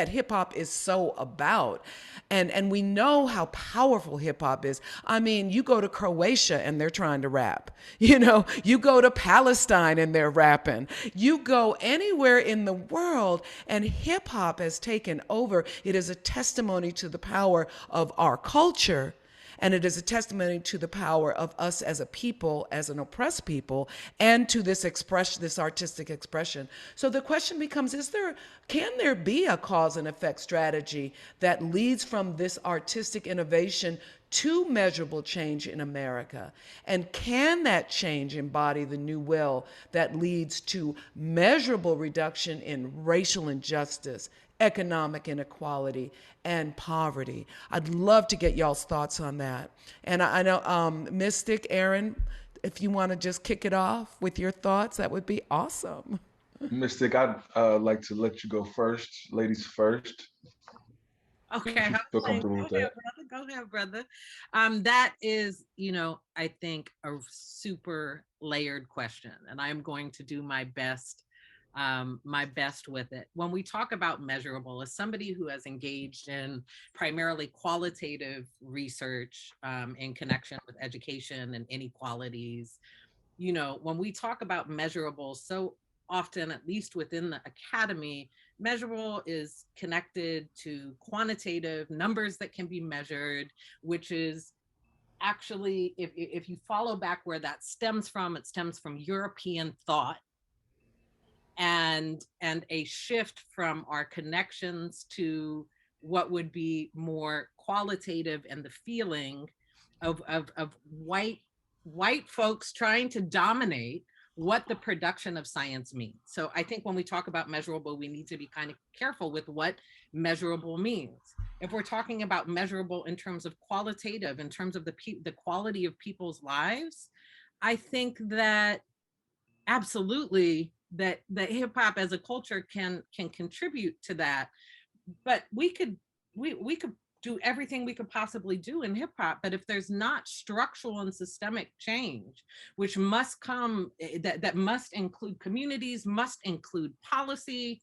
hip hop is so about? And we know how powerful hip hop is. I mean, you go to Croatia and they're trying to rap. You go to Palestine and they're rapping. You go anywhere in the world and hip hop has taken over. It is a testimony to the power of our culture. And it is a testimony to the power of us as a people, as an oppressed people, and to this artistic expression. So the question becomes, can there be a cause and effect strategy that leads from this artistic innovation to measurable change in America? And can that change embody the new will that leads to measurable reduction in racial injustice, economic inequality, and poverty? I'd love to get y'all's thoughts on that. And I know, Mystic, Aaron, if you want to just kick it off with your thoughts, that would be awesome. Mystic, I'd like to let you go first, ladies first. Okay, If you I'm feel playing. comfortable Go with ahead, that. brother. Go ahead, brother. That is, I think a super layered question, and I'm going to do my best with it. When we talk about measurable, as somebody who has engaged in primarily qualitative research in connection with education and inequalities, when we talk about measurable, so often, at least within the academy, measurable is connected to quantitative numbers that can be measured, which is actually, if you follow back where that stems from, it stems from European thought and a shift from our connections to what would be more qualitative and the feeling of white folks trying to dominate what the production of science means. So I think when we talk about measurable, we need to be kind of careful with what measurable means. If we're talking about measurable in terms of qualitative, in terms of the quality of people's lives, I think that absolutely that hip hop as a culture can contribute to that. But we could do everything we could possibly do in hip hop, but if there's not structural and systemic change, which must come, that must include communities, must include policy,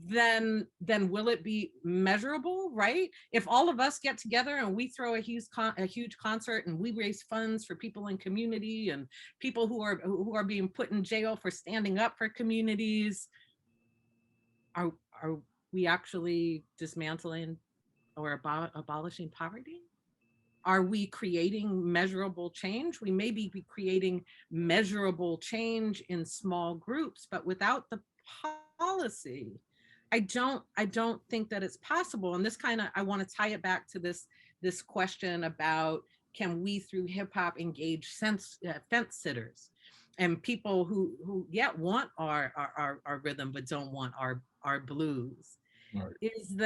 then will it be measurable, right? If all of us get together and we throw a huge concert and we raise funds for people in community and people who are being put in jail for standing up for communities, are we actually dismantling or abolishing poverty? Are we creating measurable change? We may be creating measurable change in small groups, but without the policy, I don't think that it's possible. And this kind of, I want to tie it back to this question about, can we through hip hop engage fence sitters and people who want our rhythm but don't want our blues? Right. Is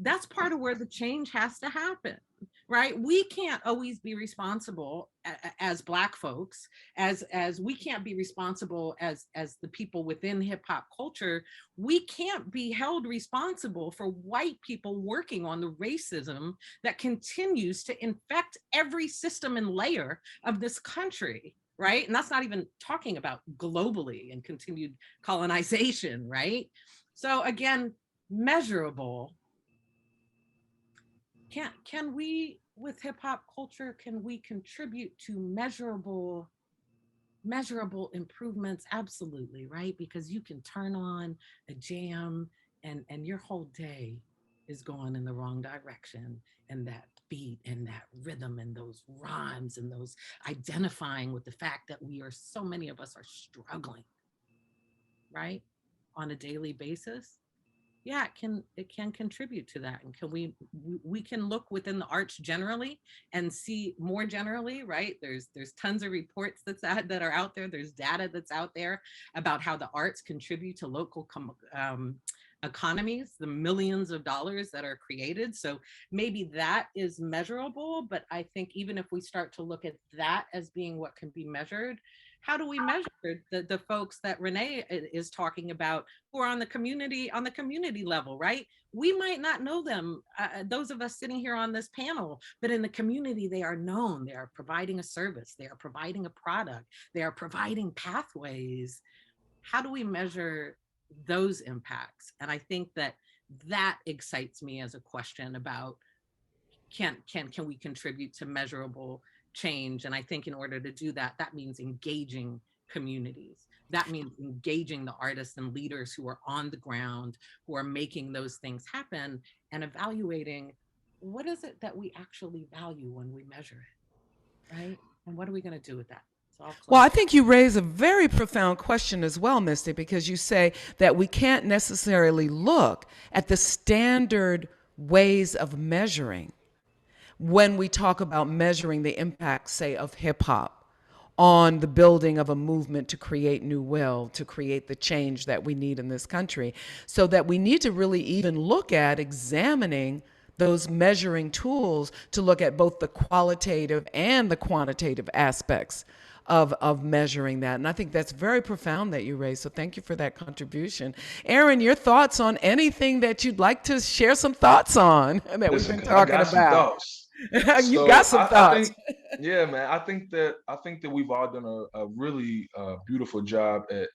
that's part of where the change has to happen, right? We can't always be responsible as Black folks, as we can't be responsible as the people within hip hop culture. We can't be held responsible for white people working on the racism that continues to infect every system and layer of this country, right? And that's not even talking about globally and continued colonization, right? So again, measurable. Can we, with hip hop culture, can we contribute to measurable improvements? Absolutely, right? Because you can turn on a jam and your whole day is going in the wrong direction, and that beat and that rhythm and those rhymes and those identifying with the fact that so many of us are struggling, right, on a daily basis. yeah, it can contribute to that. And can we can look within the arts generally and see more generally, right? There's tons of reports that are out there. There's data that's out there about how the arts contribute to local economies, the millions of dollars that are created. So maybe that is measurable, but I think even if we start to look at that as being what can be measured, how do we measure the folks that Renee is talking about who are on the community level, right? We might not know them, those of us sitting here on this panel, but in the community, they are known. They are providing a service. They are providing a product. They are providing pathways. How do we measure those impacts? And I think that excites me as a question about can we contribute to measurable change? And I think in order to do that, that means engaging communities. That means engaging the artists and leaders who are on the ground, who are making those things happen, and evaluating what is it that we actually value when we measure it, right? And what are we going to do with that? So I'll Well, close. I think you raise a very profound question as well, Misty, because you say that we can't necessarily look at the standard ways of measuring when we talk about measuring the impact, say, of hip hop on the building of a movement to create new will, to create the change that we need in this country. So that we need to really even look at examining those measuring tools to look at both the qualitative and the quantitative aspects of measuring that. And I think that's very profound that you raised. So thank you for that contribution. Aaron, your thoughts on anything that you'd like to share some thoughts on that we've Listen, been because I talking got some about? thoughts. You've got So some I thoughts. think, yeah, man, I think that we've all done a really beautiful job at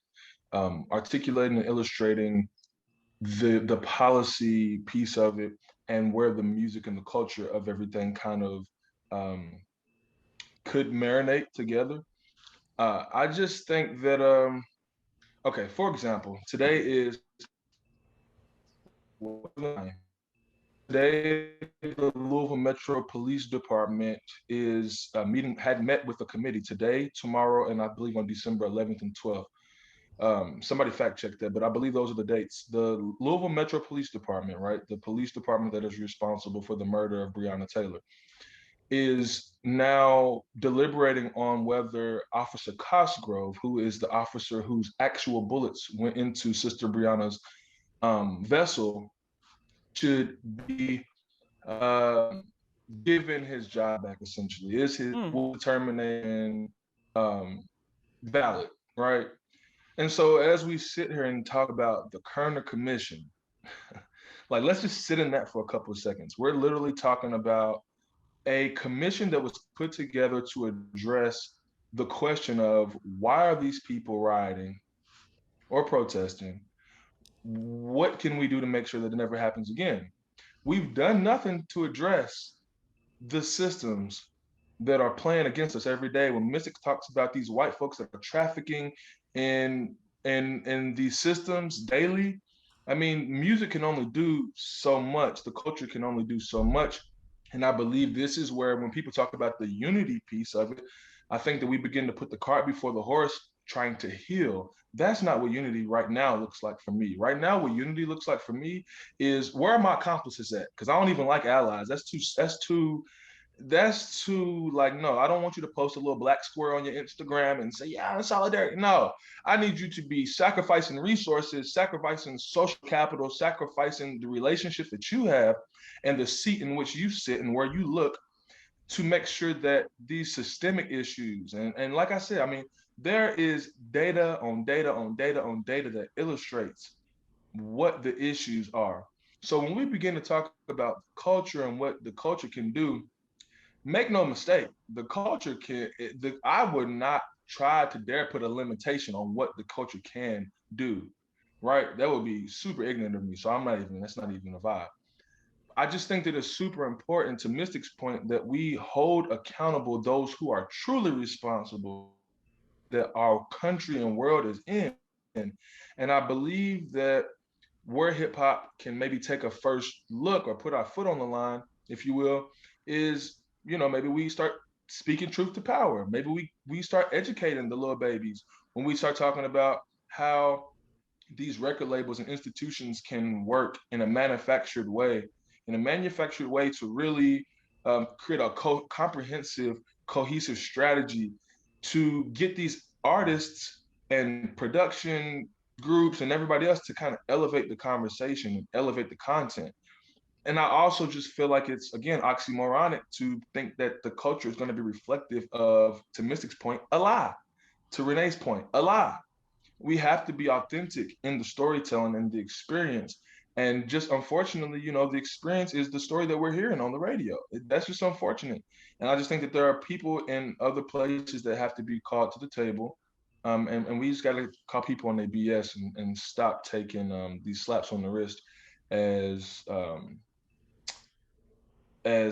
articulating and illustrating the policy piece of it and where the music and the culture of everything kind of um, could marinate together. I just think that okay, for example, today is today the Louisville Metro Police Department is had met with a committee today, tomorrow, and I believe on December 11th and 12th. Somebody fact check that, but I believe those are the dates. The Louisville Metro Police Department, right? The police department that is responsible for the murder of Breonna Taylor, is now deliberating on whether Officer Cosgrove, who is the officer whose actual bullets went into Sister Breonna's vessel, should be uh, given his job back. Essentially, is his Mm. determination um, valid, right? And so, as we sit here and talk about the Kerner Commission, like let's just sit in that for a couple of seconds. We're literally talking about a commission that was put together to address the question of why are these people rioting or protesting? What can we do to make sure that it never happens again? We've done nothing to address the systems that are playing against us every day. When Mystic talks about these white folks that are trafficking in in these systems daily, I mean, music can only do so much. The culture can only do so much. And I believe this is where, when people talk about the unity piece of it, I think that we begin to put the cart before the horse, trying to heal. That's not what unity right now looks like for me. Right now, what unity looks like for me is, where are my accomplices at? Because I don't even like allies. That's too like, no, I don't want you to post a little black square on your Instagram and say, yeah, I'm solidarity. No, I need you to be sacrificing resources, sacrificing social capital, sacrificing the relationships that you have and the seat in which you sit and where you look, to make sure that these systemic issues, and like I said, I mean, there is data on data on data on data that illustrates what the issues are. So when we begin to talk about culture and what the culture can do, make no mistake, the culture I would not try to dare put a limitation on what the culture can do, right? That would be super ignorant of me. So that's not even a vibe. I just think that it's super important, to Mystic's point, that we hold accountable those who are truly responsible that our country and world is in. And I believe that where hip hop can maybe take a first look or put our foot on the line, if you will, is, maybe we start speaking truth to power. Maybe we start educating the little babies when we start talking about how these record labels and institutions can work in a manufactured way to really create a comprehensive, cohesive strategy to get these artists and production groups and everybody else to kind of elevate the conversation and elevate the content. And I also just feel like it's, again, oxymoronic to think that the culture is going to be reflective of, to Mystic's point, a lie. To Renee's point, a lie. We have to be authentic in the storytelling and the experience. And just unfortunately, the experience is the story that we're hearing on the radio. That's just unfortunate. And I just think that there are people in other places that have to be called to the table. And we just got to call people on their BS and stop taking these slaps on the wrist as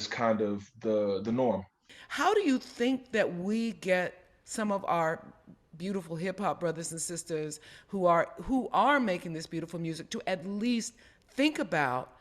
kind of the norm. How do you think that we get some of our beautiful hip hop brothers and sisters who are making this beautiful music to at least think about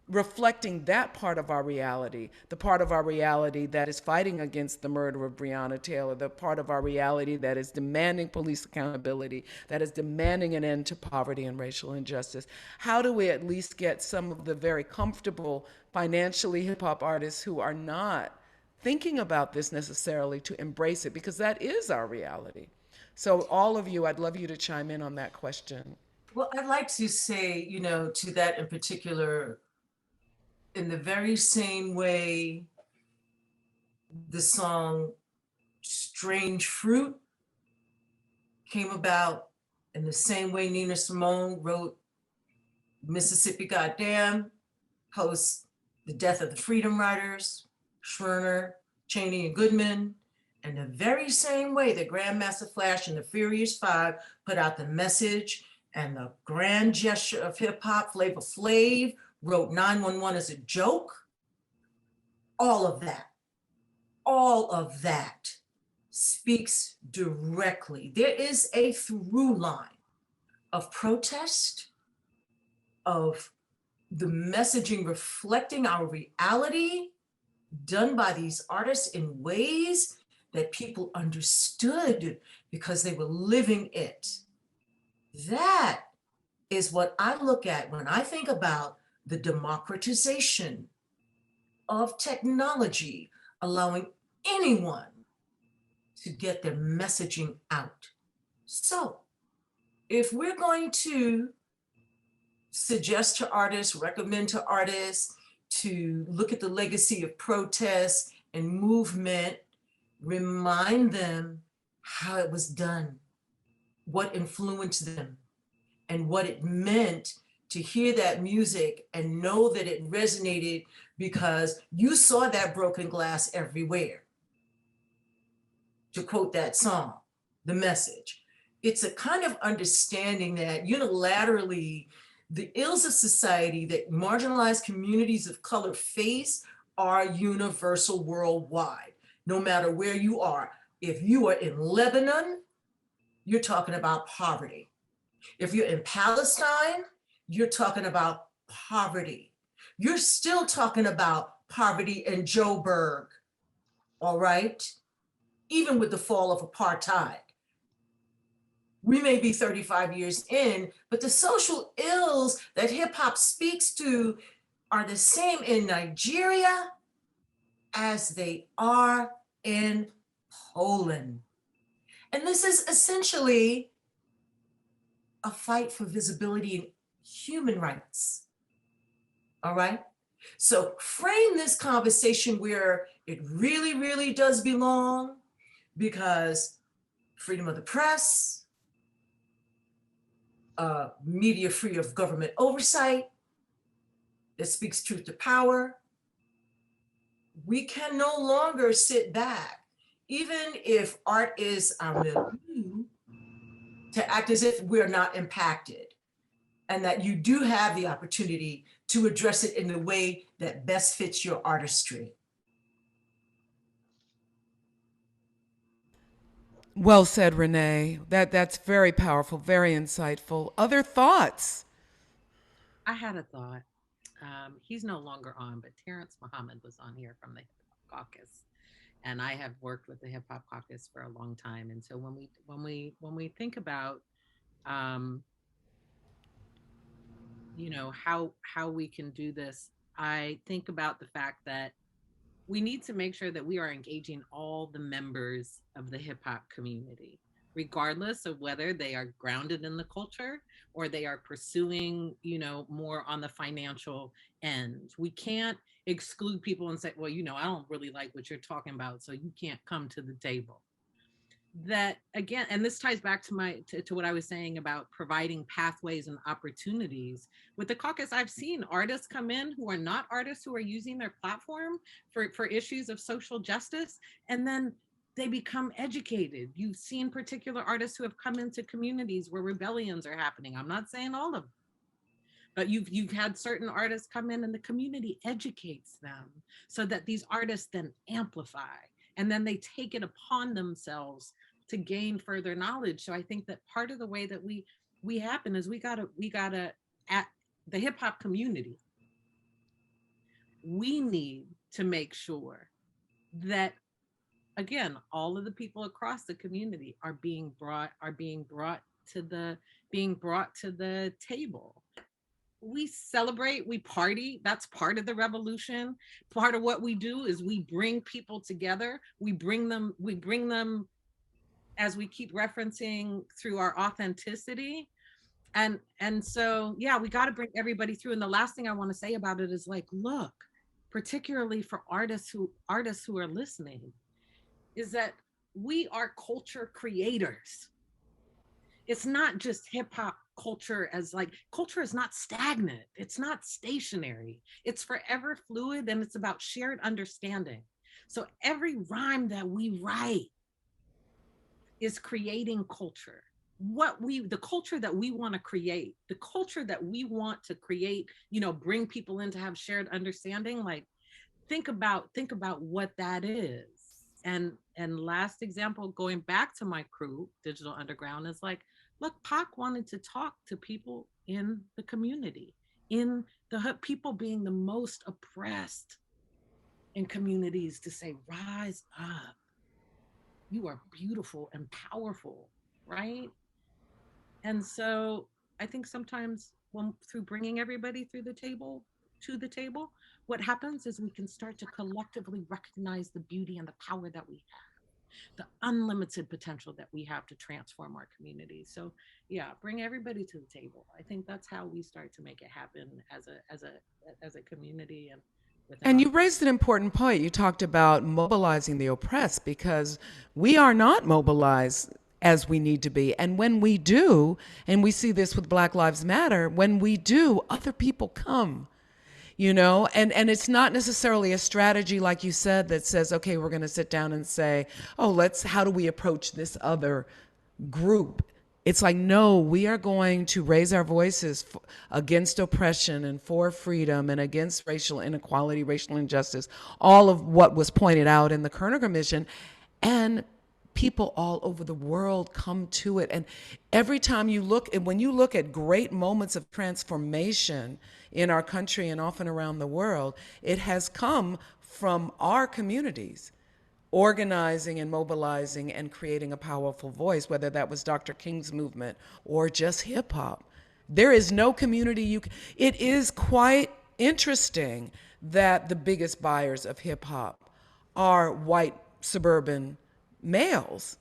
reflecting that part of our reality, the part of our reality that is fighting against the murder of Breonna Taylor, the part of our reality that is demanding police accountability, that is demanding an end to poverty and racial injustice? How do we at least get some of the very comfortable financially hip hop artists who are not thinking about this necessarily to embrace it, because that is our reality? So all of you, I'd love you to chime in on that question. Well, I'd like to say, to that in particular, in the very same way the song Strange Fruit came about, in the same way Nina Simone wrote Mississippi Goddam, post the death of the Freedom Riders, Schwerner, Cheney, and Goodman, and the very same way that Grandmaster Flash and the Furious Five put out the message and the grand gesture of hip hop, Flavor Flav wrote 911 as a joke. All of that speaks directly. There is a through line of protest, of the messaging reflecting our reality, done by these artists in ways that people understood because they were living it. That is what I look at when I think about the democratization of technology, allowing anyone to get their messaging out. So if we're going to suggest to artists, recommend to artists to look at the legacy of protest and movement, remind them how it was done, what influenced them, and what it meant to hear that music and know that it resonated because you saw that broken glass everywhere. To quote that song, The Message. It's a kind of understanding that unilaterally, the ills of society that marginalized communities of color face are universal worldwide, no matter where you are. If you are in Lebanon, you're talking about poverty. If you're in Palestine, you're talking about poverty. You're still talking about poverty in Joburg, all right? Even with the fall of apartheid. We may be 35 years in, but the social ills that hip hop speaks to are the same in Nigeria as they are in Poland. And this is essentially a fight for visibility in human rights. All right? So frame this conversation where it really, really does belong, because freedom of the press, media free of government oversight that speaks truth to power. We can no longer sit back, even if art is our milieu, to act as if we're not impacted, and that you do have the opportunity to address it in the way that best fits your artistry. Well said, Renee. That's very powerful, very insightful. Other thoughts? I had a thought. He's no longer on, but Terrence Muhammad was on here from the Hip Hop Caucus, and I have worked with the Hip Hop Caucus for a long time. And so when we think about how we can do this, I think about the fact that we need to make sure that we are engaging all the members of the hip hop community, regardless of whether they are grounded in the culture or they are pursuing, more on the financial end. We can't exclude people and say, well, I don't really like what you're talking about, so you can't come to the table. That again, and this ties back to to what I was saying about providing pathways and opportunities with the caucus. I've seen artists come in who are not artists, who are using their platform for issues of social justice, and then they become educated. You've seen particular artists who have come into communities where rebellions are happening. I'm not saying all of them, but you've had certain artists come in and the community educates them so that these artists then amplify, and then they take it upon themselves to gain further knowledge. So I think that part of the way that we happen is we gotta at the hip hop community, we need to make sure that, again, all of the people across the community are being brought to the table. We celebrate, we party. That's part of the revolution. Part of what we do is we bring people together. We bring them, as we keep referencing, through our authenticity. And so, yeah, we got to bring everybody through. And the last thing I want to say about it is, like, look, particularly for artists who are listening, is that we are culture creators. It's not just hip hop culture, as like, culture is not stagnant, it's not stationary, it's forever fluid, and it's about shared understanding. So every rhyme that we write is creating culture. The culture that we want to create, the culture that we want to create, bring people in to have shared understanding. Like, think about what that is. And last example, going back to my crew, Digital Underground, is like, look, Pac wanted to talk to people in the community, in the people being the most oppressed in communities, to say, rise up, you are beautiful and powerful, right? And so I think sometimes, when through bringing everybody through the table to the table, what happens is we can start to collectively recognize the beauty and the power that we have, the unlimited potential that we have to transform our community. So yeah, bring everybody to the table. I think that's how we start to make it happen as a community and within And our. you raised an important point. You talked about mobilizing the oppressed, because we are not mobilized as we need to be. And when we do, and we see this with Black Lives Matter, when we do, other people come. And it's not necessarily a strategy, like you said, that says, okay, we're going to sit down and say, oh, how do we approach this other group? It's like, no, we are going to raise our voices against oppression and for freedom and against racial inequality, racial injustice, all of what was pointed out in the Kerner Commission. And people all over the world come to it. And every time when you look at great moments of transformation in our country and often around the world, it has come from our communities organizing and mobilizing and creating a powerful voice, whether that was Dr. King's movement or just hip hop. There is no community it is quite interesting that the biggest buyers of hip hop are white suburban males.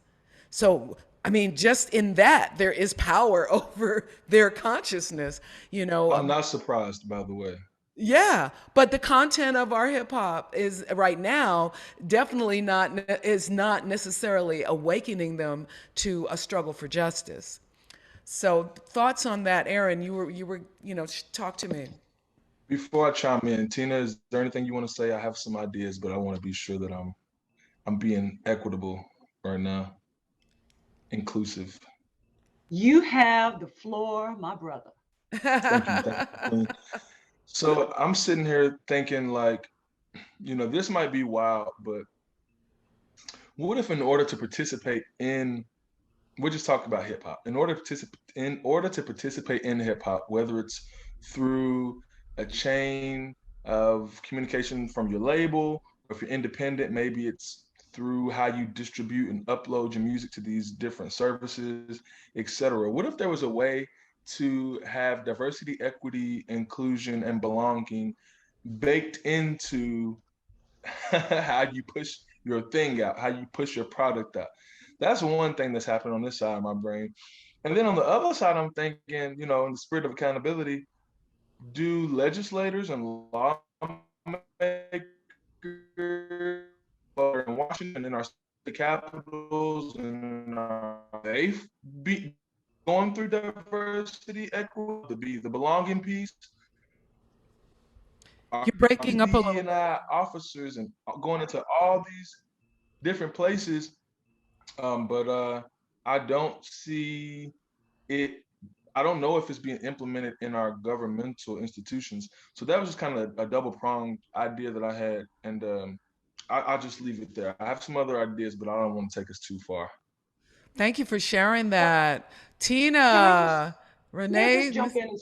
So, I mean, just in that, there is power over their consciousness, I'm not surprised, by the way. Yeah, but the content of our hip hop is right now definitely not necessarily awakening them to a struggle for justice. So, thoughts on that, Aaron? Talk to me. Before I chime in, Tina, is there anything you want to say? I have some ideas, but I want to be sure that I'm being equitable right now, inclusive. You have the floor, my brother. Thank you. Thank you, Queen. So I'm sitting here thinking, like, this might be wild, but what if, in order to participate in, we're just talking about hip hop, in order to participate in hip hop, whether it's through a chain of communication from your label, or if you're independent, maybe it's through how you distribute and upload your music to these different services, etc. What if there was a way to have diversity, equity, inclusion, and belonging baked into how you push your thing out, how you push your product out. That's one thing that's happened on this side of my brain. And then on the other side, I'm thinking, you know, in the spirit of accountability, do legislators and lawmakers in Washington, in our state capitals, and they be going through diversity, equity, the belonging piece? You're breaking up a little bit. DEI officers and going into all these different places, but I don't see it. I don't know if it's being implemented in our governmental institutions. So that was just kind of a double pronged idea that I had, and I'll just leave it there. I have some other ideas, but I don't want to take us too far. Thank you for sharing Well, that. can I just Tina, may I Renee, just jump in?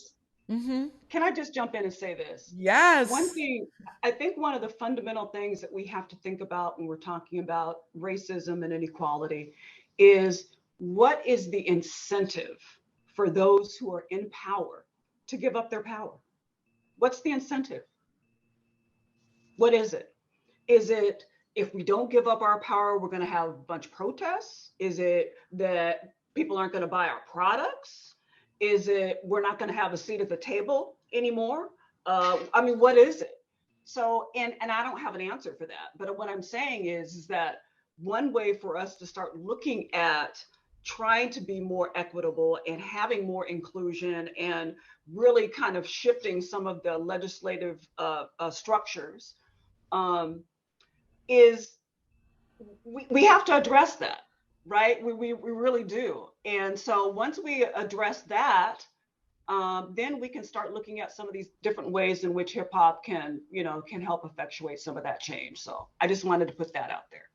mm-hmm. Can I just jump in and say this? One Yes. thing, I think one of the fundamental things that we have to think about when we're talking about racism and inequality is what is the incentive for those who are in power to give up their power? What's the incentive? What is it? Is it if we don't give up our power, we're going to have a bunch of protests? Is it that people aren't going to buy our products? Is it we're not going to have a seat at the table anymore? I mean, what is it? So, and I don't have an answer for that. But what I'm saying is that one way for us to start looking at trying to be more equitable and having more inclusion and really kind of shifting some of the legislative structures um, is we have to address that, right? We really do. And so once we address that, then we can start looking at some of these different ways in which hip hop can, you know, can help effectuate some of that change. So I just wanted to put that out there.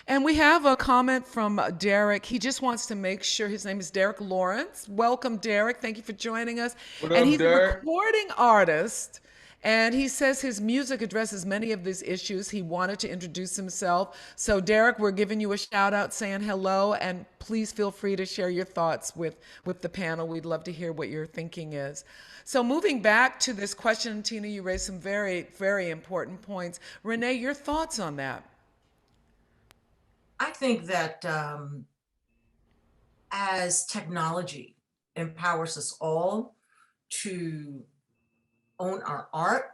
And we have a comment from Derek. He just wants to make sure his name is Derek Lawrence. Welcome, Derek. Thank you for joining us. What And up, he's a Derek? recording artist. And he says his music addresses many of these issues. He wanted to introduce himself. So, Derek, we're giving you a shout out saying hello. And please feel free to share your thoughts with the panel. We'd love to hear what your thinking is. So, moving back to this question, Tina, you raised some very, very important points. Renee, your thoughts on that? I think that as technology empowers us all to own our art,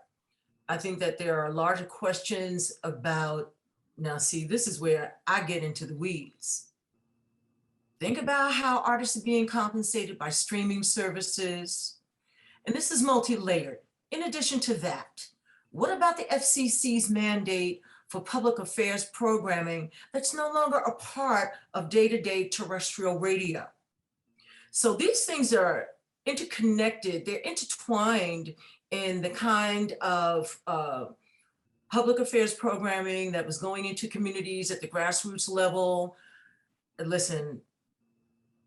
I think that there are larger questions about, now see, this is where I get into the weeds. Think about how artists are being compensated by streaming services. And this is multi-layered. In addition to that, what about the FCC's mandate for public affairs programming that's no longer a part of day-to-day terrestrial radio? So these things are interconnected, they're intertwined in the kind of public affairs programming that was going into communities at the grassroots level. And listen,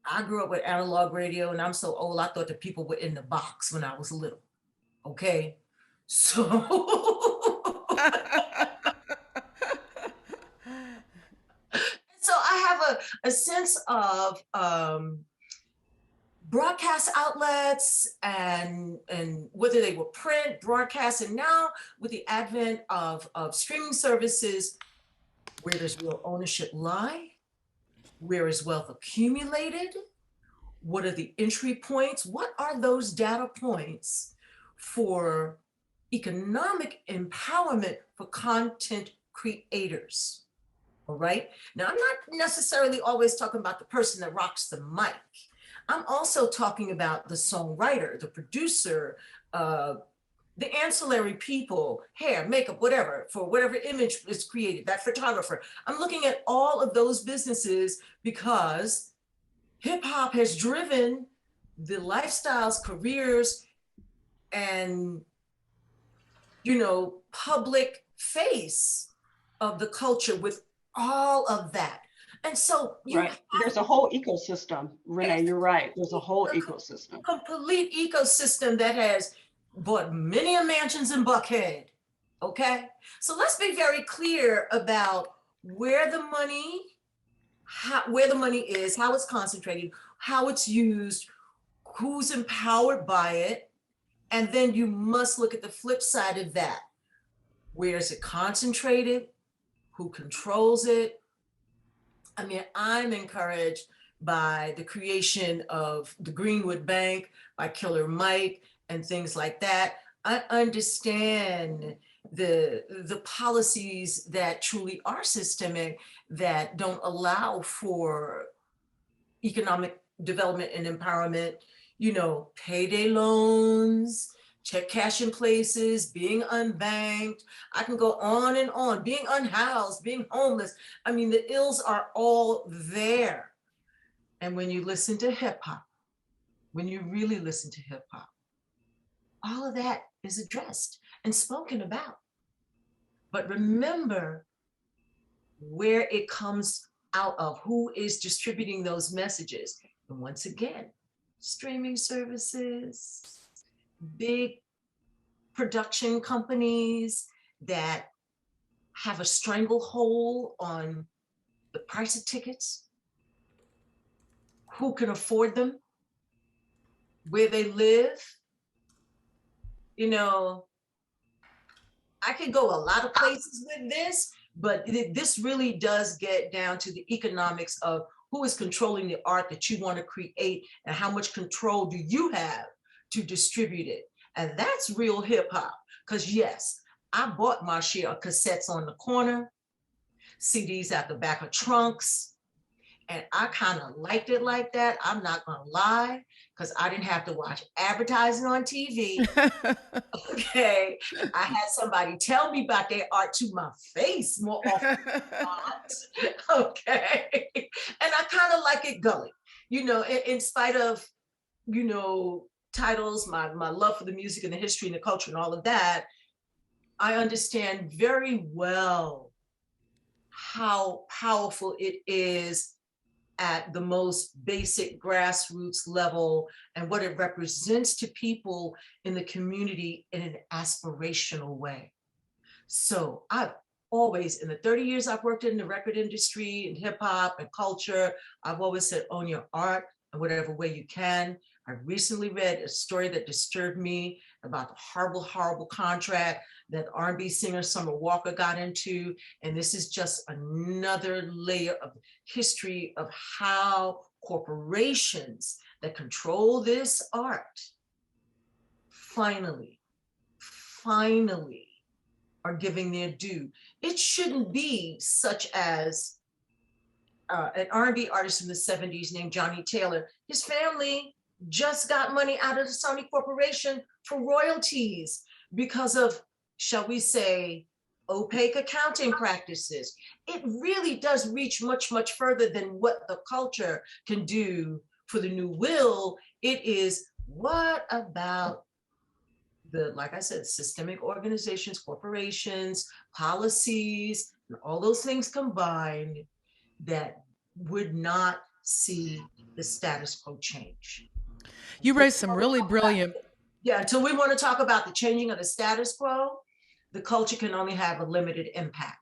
I grew up with analog radio and I'm so old, I thought the people were in the box when I was little, okay? So, so I have a sense of broadcast outlets and whether they were print, broadcast, and now with the advent of streaming services, where does real ownership lie? Where is wealth accumulated? What are the entry points? What are those data points for economic empowerment for content creators? All right. Now, I'm not necessarily always talking about the person that rocks the mic. I'm also talking about the songwriter, the producer, the ancillary people, hair, makeup, whatever, for whatever image is created, that photographer. I'm looking at all of those businesses because hip hop has driven the lifestyles, careers, and, you know, public face of the culture with all of that. And so Right. There's a whole ecosystem, Renee, you're right. There's a whole ecosystem. Complete ecosystem that has bought many mansions in Buckhead, okay? So let's be very clear about where the money is, how it's concentrated, how it's used, who's empowered by it, and then you must look at the flip side of that. Where is it concentrated? Who controls it? I mean, I'm encouraged by the creation of the Greenwood Bank by Killer Mike and things like that. I understand the policies that truly are systemic, that don't allow for economic development and empowerment, you know, payday loans, check cashing places, being unbanked. I can go on, being unhoused, being homeless. I mean, the ills are all there. And when you listen to hip hop, when you really listen to hip hop, all of that is addressed and spoken about. But remember where it comes out of, who is distributing those messages. And once again, streaming services, big production companies that have a stranglehold on the price of tickets, who can afford them, where they live. You know, I could go a lot of places with this, but this really does get down to the economics of who is controlling the art that you want to create, and how much control do you have to distribute it. And that's real hip hop. Because yes, I bought my share of cassettes on the corner, CDs at the back of trunks, and I kind of liked it like that. I'm not gonna lie, because I didn't have to watch advertising on TV. Okay, I had somebody tell me about their art to my face more often than not. Okay, and I kind of like it gully, you know, in spite of, you know, titles, my love for the music and the history and the culture and all of that. I understand very well how powerful it is at the most basic grassroots level, and what it represents to people in the community in an aspirational way. So I've always, in the 30 years I've worked in the record industry and hip hop and culture, I've always said, own your art in whatever way you can. I recently read a story that disturbed me about the horrible, horrible contract that R&B singer Summer Walker got into. And this is just another layer of history of how corporations that control this art finally are giving their due. It shouldn't be such as an R&B artist in the 70s named Johnny Taylor. His family just got money out of the Sony Corporation for royalties because of, shall we say, opaque accounting practices. It really does reach much, much further than what the culture can do for the new will. It is, what about the, like I said, systemic organizations, corporations, policies, and all those things combined that would not see the status quo change. You raised some really brilliant. Yeah, until we want to talk about the changing of the status quo, the culture can only have a limited impact.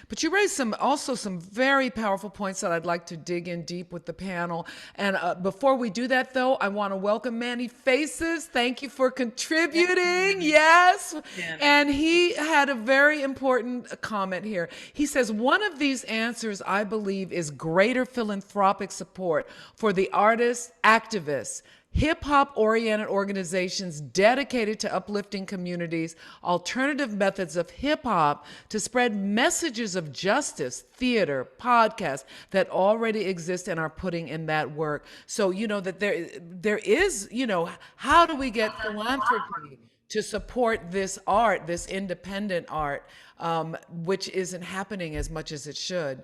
But you raised also some very powerful points that I'd like to dig in deep with the panel. And before we do that, though, I want to welcome Manny Faces. Thank you for contributing. Yes. And he had a very important comment here. He says, one of these answers, I believe, is greater philanthropic support for the artists, activists, hip-hop oriented organizations dedicated to uplifting communities, alternative methods of hip-hop to spread messages of justice, theater, podcasts that already exist and are putting in that work. So, you know, that there is, you know, how do we get philanthropy to support this art, this independent art, which isn't happening as much as it should?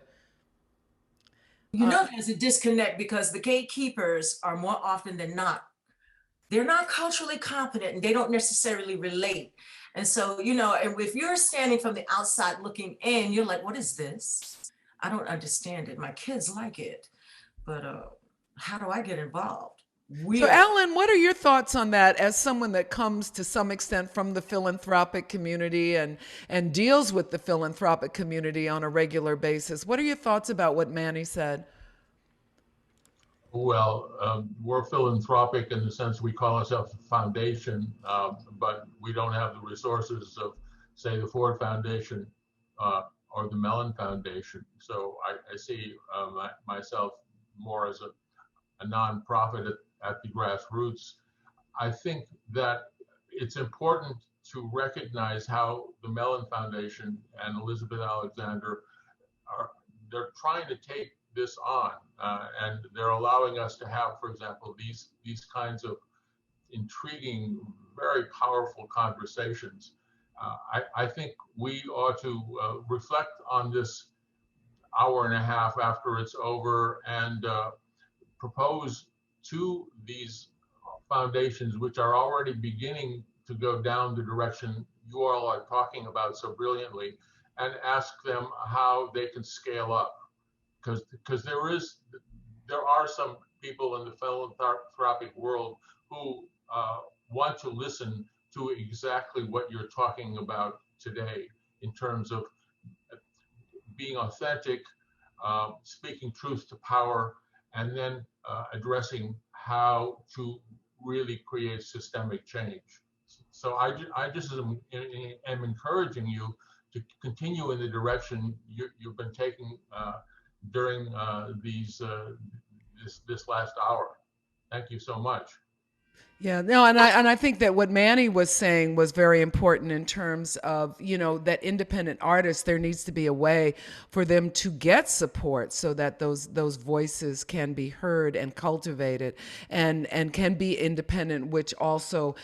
You know, there's a disconnect because the gatekeepers are more often than not, they're not culturally competent and they don't necessarily relate. And so, you know, and if you're standing from the outside looking in, you're like, what is this? I don't understand it. My kids like it, but how do I get involved? So Ellen, what are your thoughts on that as someone that comes to some extent from the philanthropic community and deals with the philanthropic community on a regular basis? What are your thoughts about what Manny said? Well, we're philanthropic in the sense we call ourselves a foundation, but we don't have the resources of, say, the Ford Foundation or the Mellon Foundation. So I see myself more as a nonprofit at the grassroots. I think that it's important to recognize how the Mellon Foundation and Elizabeth Alexander are, they're trying to take this on, and they're allowing us to have, for example, these kinds of intriguing, very powerful conversations. I think we ought to reflect on this hour and a half after it's over and propose to these foundations, which are already beginning to go down the direction you all are talking about so brilliantly, and ask them how they can scale up. Because there are some people in the philanthropic world who want to listen to exactly what you're talking about today in terms of being authentic, speaking truth to power, and then addressing how to really create systemic change. So I just am encouraging you to continue in the direction you've been taking during this last hour. Thank you so much. Yeah, no, and I think that what Manny was saying was very important in terms of, that independent artists, there needs to be a way for them to get support so that those voices can be heard and cultivated and can be independent, which also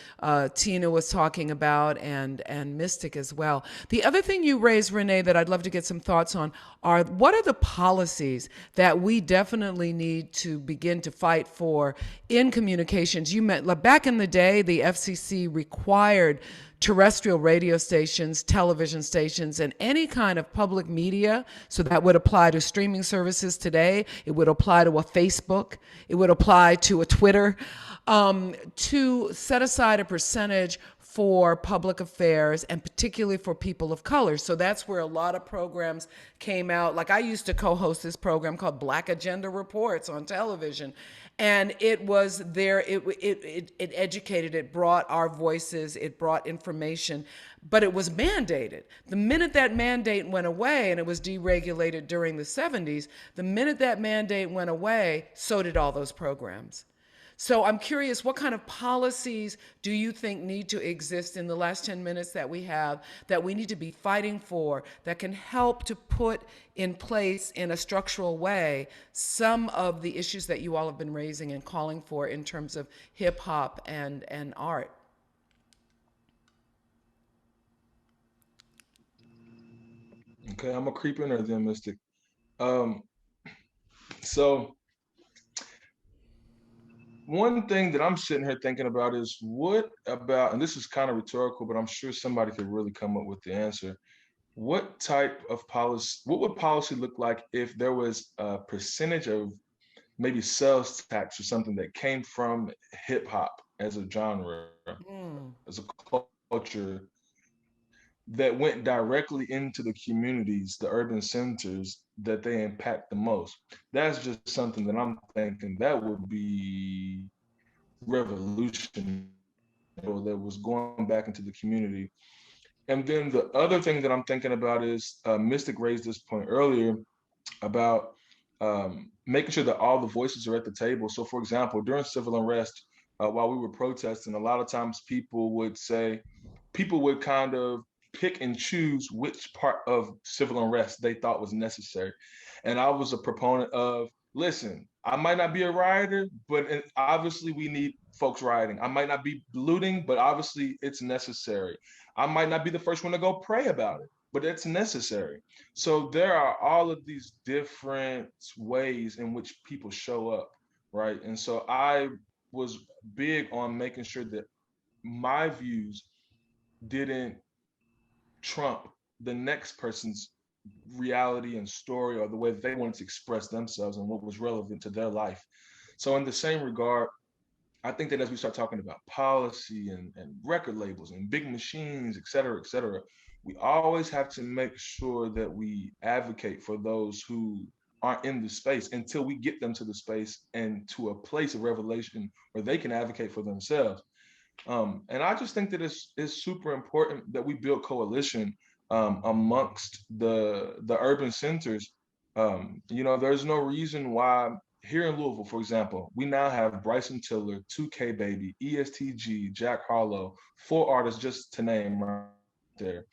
Tina was talking about and Mystic as well. The other thing you raised, Renee, that I'd love to get some thoughts on are what are the policies that we definitely need to begin to fight for in communications. You met back in the day, the FCC required terrestrial radio stations, television stations, and any kind of public media. So that would apply to streaming services today. It would apply to a Facebook. It would apply to a Twitter. To set aside a percentage for public affairs and particularly for people of color. So that's where a lot of programs came out. Like I used to co-host this program called Black Agenda Reports on television. And it was there, it educated, it brought our voices, it brought information, but it was mandated. The minute that mandate went away, and it was deregulated during the 70s, the minute that mandate went away, so did all those programs. So I'm curious, what kind of policies do you think need to exist in the last 10 minutes that we have that we need to be fighting for that can help to put in place in a structural way some of the issues that you all have been raising and calling for in terms of hip hop and art? Okay, I'm a creep in there then, Mystic. Um, so one thing that I'm sitting here thinking about is what about, and this is kind of rhetorical, but I'm sure somebody could really come up with the answer. What type of policy, what would policy look like if there was a percentage of maybe sales tax or something that came from hip hop as a genre, Mm. as a culture that went directly into the communities, the urban centers that they impact the most? That's just something that I'm thinking that would be revolutionary, that was going back into the community. And then the other thing that I'm thinking about is Mystic raised this point earlier about making sure that all the voices are at the table. So, for example, during civil unrest, while we were protesting, a lot of times people would kind of pick and choose which part of civil unrest they thought was necessary. And I was a proponent of, listen, I might not be a rioter, but obviously we need folks rioting. I might not be looting, but obviously it's necessary. I might not be the first one to go pray about it, but it's necessary. So there are all of these different ways in which people show up, right? And so I was big on making sure that my views didn't trump the next person's reality and story or the way that they wanted to express themselves and what was relevant to their life. So, in the same regard, I think that as we start talking about policy and record labels and big machines, et cetera, we always have to make sure that we advocate for those who aren't in the space until we get them to the space and to a place of revelation where they can advocate for themselves. And I just think that it's super important that we build coalition amongst the urban centers. There's no reason why here in Louisville, for example, we now have Bryson Tiller, 2K Baby, ESTG, Jack Harlow, 4 artists just to name right there.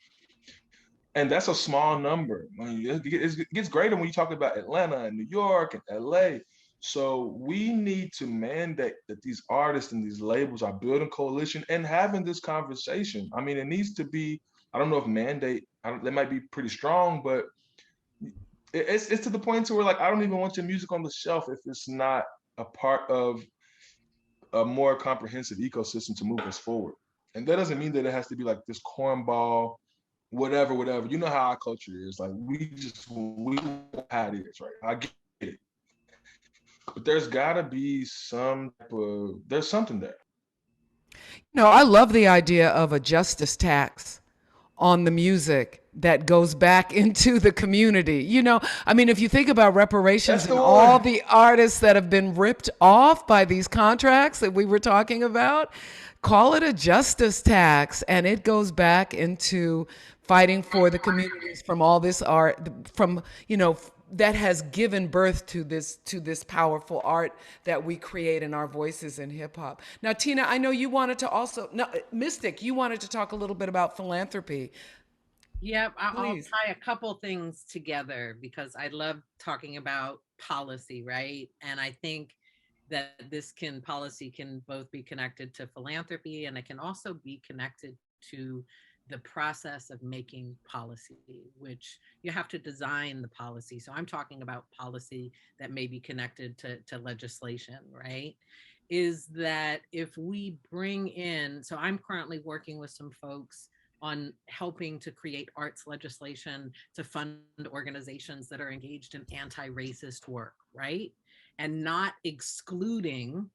And that's a small number. I mean, it gets greater when you talk about Atlanta and New York and LA. So we need to mandate that these artists and these labels are building coalition and having this conversation. I mean, it needs to be, I don't know if mandate, that might be pretty strong, but it's to the point to where like, I don't even want your music on the shelf if it's not a part of a more comprehensive ecosystem to move us forward. And that doesn't mean that it has to be like this cornball, whatever, whatever. You know how our culture is. Like we how it is, right? I get it. But there's gotta be there's something there. No, I love the idea of a justice tax on the music that goes back into the community. I mean, if you think about reparations That's the and all one. the artists that have been ripped off by these contracts that we were talking about, call it a justice tax, and it goes back into fighting for the communities from all this art, from, that has given birth to this powerful art that we create in our voices in hip hop. Now, Tina, I know you wanted to also, no, Mystic, you wanted to talk a little bit about philanthropy. Yep, I'll Please. tie a couple things together because I love talking about policy, right? And I think that policy can both be connected to philanthropy, and it can also be connected to the process of making policy, which you have to design the policy. So I'm talking about policy that may be connected to legislation, right? Is that if we bring in, so I'm currently working with some folks on helping to create arts legislation to fund organizations that are engaged in anti-racist work, right? And not excluding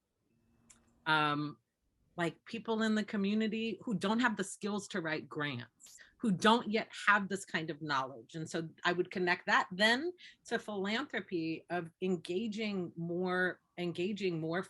like people in the community who don't have the skills to write grants, who don't yet have this kind of knowledge. And so I would connect that then to philanthropy of engaging more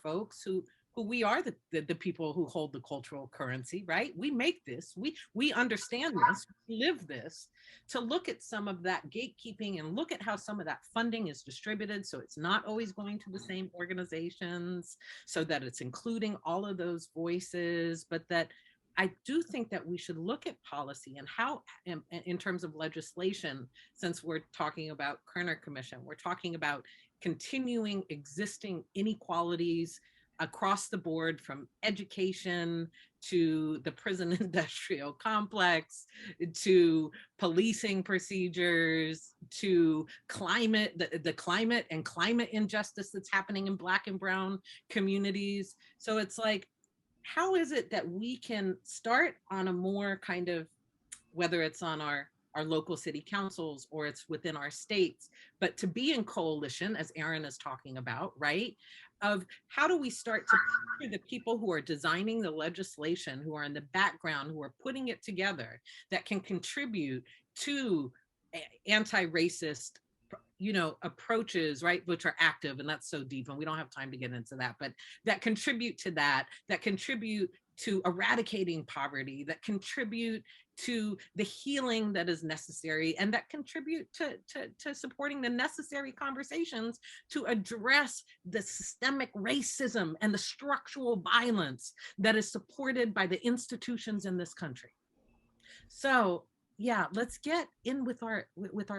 folks who we are the people who hold the cultural currency, right? We make this, we understand this, we live this, to look at some of that gatekeeping and look at how some of that funding is distributed. So it's not always going to the same organizations, so that it's including all of those voices, but that I do think that we should look at policy and how, in terms of legislation, since we're talking about Kerner Commission, we're talking about continuing existing inequalities across the board, from education to the prison industrial complex, to policing procedures, to climate, the climate and climate injustice that's happening in Black and Brown communities. So it's like, how is it that we can start on a more kind of, whether it's on our local city councils or it's within our states, but to be in coalition, as Aaron is talking about, right? Of how do we start to picture the people who are designing the legislation, who are in the background, who are putting it together, that can contribute to anti-racist approaches, right, which are active, and that's so deep and we don't have time to get into that, but that contribute to that contribute to eradicating poverty, that contribute to the healing that is necessary, and that contribute to supporting the necessary conversations to address the systemic racism and the structural violence that is supported by the institutions in this country. So yeah, let's get in with our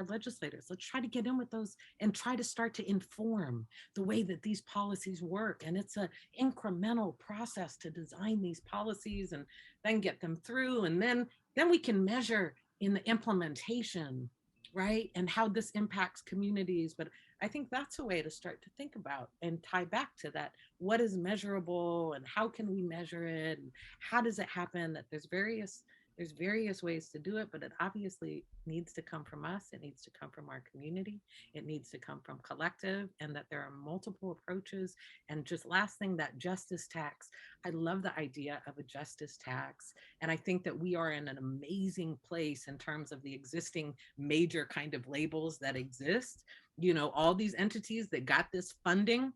legislators. Let's try to get in with those and try to start to inform the way that these policies work. And it's an incremental process to design these policies and then get them through. And then we can measure in the implementation, right? And how this impacts communities. But I think that's a way to start to think about and tie back to that. What is measurable and how can we measure it? And how does it happen? That there's There's various ways to do it, but it obviously needs to come from us. It needs to come from our community. It needs to come from collective, and that there are multiple approaches. And just last thing, that justice tax. I love the idea of a justice tax. And I think that we are in an amazing place in terms of the existing major kind of labels that exist. You know, all these entities that got this funding,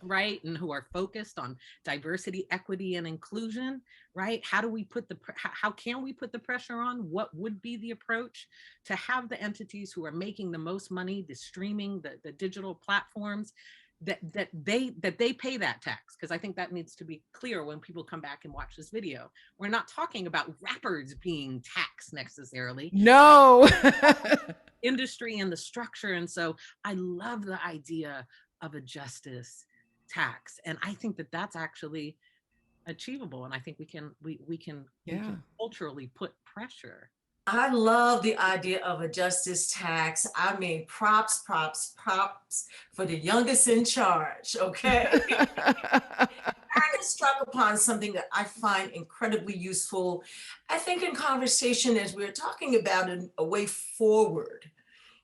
right, and who are focused on diversity, equity, and inclusion, right? How do we put how can we put the pressure on? What would be the approach to have the entities who are making the most money, the streaming, the digital platforms, that they pay that tax? Because I think that needs to be clear when people come back and watch this video. We're not talking about rappers being taxed necessarily. No. Industry and the structure. And so I love the idea of a justice tax, and I think that that's actually achievable, and I think we can culturally put pressure. I love the idea of a justice tax. I mean, props for the youngest in charge, okay? Aaron struck upon something that I find incredibly useful, I think, in conversation as we're talking about a way forward.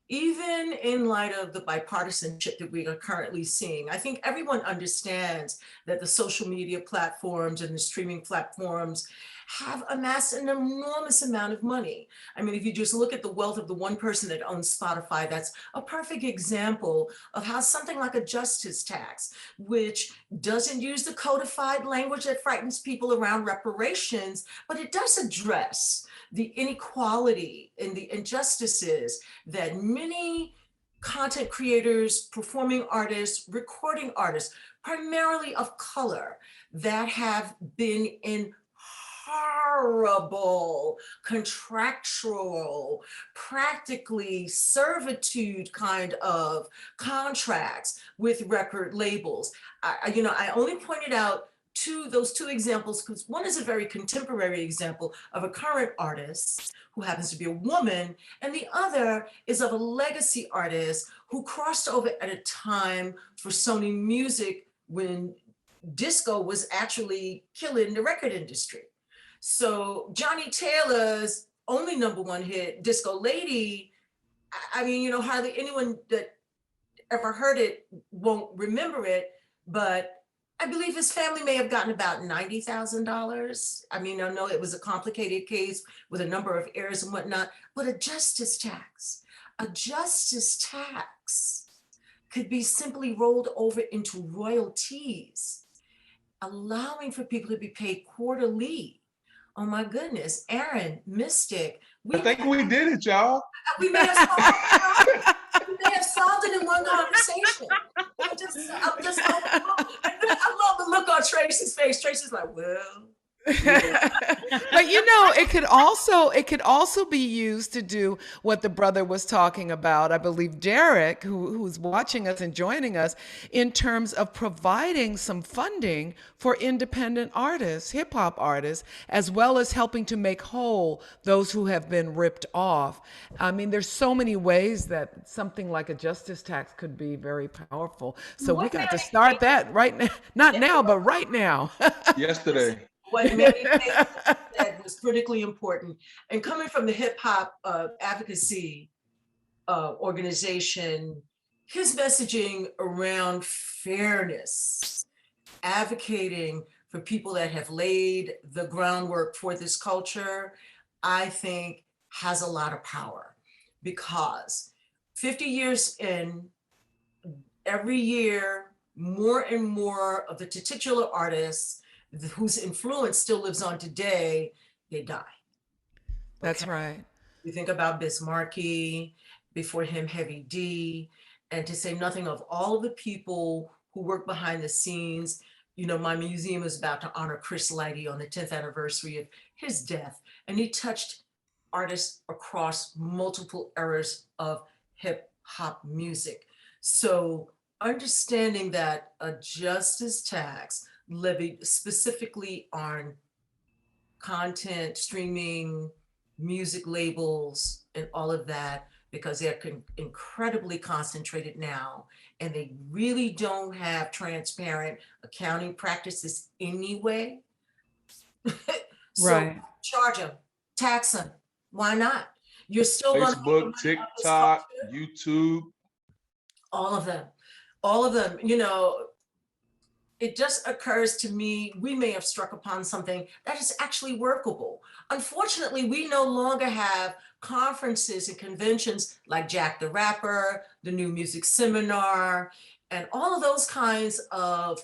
Even in light of the bipartisanship that we are currently seeing, I think everyone understands that the social media platforms and the streaming platforms have amassed an enormous amount of money. I mean, if you just look at the wealth of the one person that owns Spotify, that's a perfect example of how something like a justice tax, which doesn't use the codified language that frightens people around reparations, but it does address the inequality and the injustices that many content creators, performing artists, recording artists, primarily of color, that have been in horrible contractual, practically servitude kind of contracts with record labels. I only pointed out those two examples because one is a very contemporary example of a current artist who happens to be a woman, and the other is of a legacy artist who crossed over at a time for Sony Music when disco was actually killing the record industry. So Johnny Taylor's only #1 hit, Disco Lady, I mean, hardly anyone that ever heard it won't remember it, but I believe his family may have gotten about $90,000. I mean, I know it was a complicated case with a number of heirs and whatnot, but a justice tax could be simply rolled over into royalties, allowing for people to be paid quarterly. Oh my goodness, Aaron, Mystic. I think we did it, y'all. We may have solved it in one conversation. I'm just I love the look on Tracy's face. Tracy's like, well. But it could also be used to do what the brother was talking about. I believe Derek, who's watching us and joining us, in terms of providing some funding for independent artists, hip hop artists, as well as helping to make whole those who have been ripped off. I mean, there's so many ways that something like a justice tax could be very powerful. So we got to start that right now, not now, but right now. Yesterday. What Mary said was critically important. And coming from the hip hop advocacy organization, his messaging around fairness, advocating for people that have laid the groundwork for this culture, I think has a lot of power, because 50 years in, every year, more and more of the titular artists whose influence still lives on today, they die. That's right. You think about Bismarcky, before him, Heavy D, and to say nothing of all of the people who work behind the scenes. My museum is about to honor Chris Lighty on the 10th anniversary of his death, and he touched artists across multiple eras of hip hop music. So understanding that a justice tax levied specifically on content, streaming, music labels, and all of that, because they're incredibly concentrated now, and they really don't have transparent accounting practices anyway. So Right. charge them. Tax them. Why not? You're still going to make the Facebook, money of this TikTok, culture. YouTube. All of them. All of them. You know, it just occurs to me, we may have struck upon something that is actually workable. Unfortunately, we no longer have conferences and conventions like Jack the Rapper, the New Music Seminar, and all of those kinds of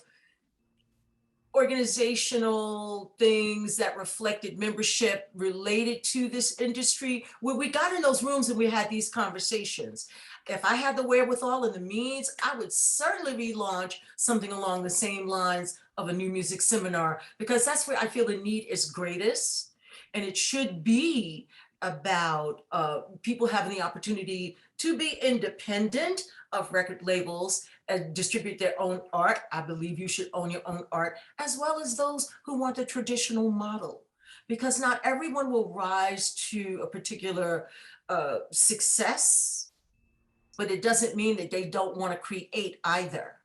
organizational things that reflected membership related to this industry, where we got in those rooms and we had these conversations. If I had the wherewithal and the means, I would certainly relaunch something along the same lines of a new music seminar, because that's where I feel the need is greatest. And it should be about people having the opportunity to be independent of record labels and distribute their own art. I believe you should own your own art, as well as those who want the traditional model, because not everyone will rise to a particular success, but it doesn't mean that they don't want to create either.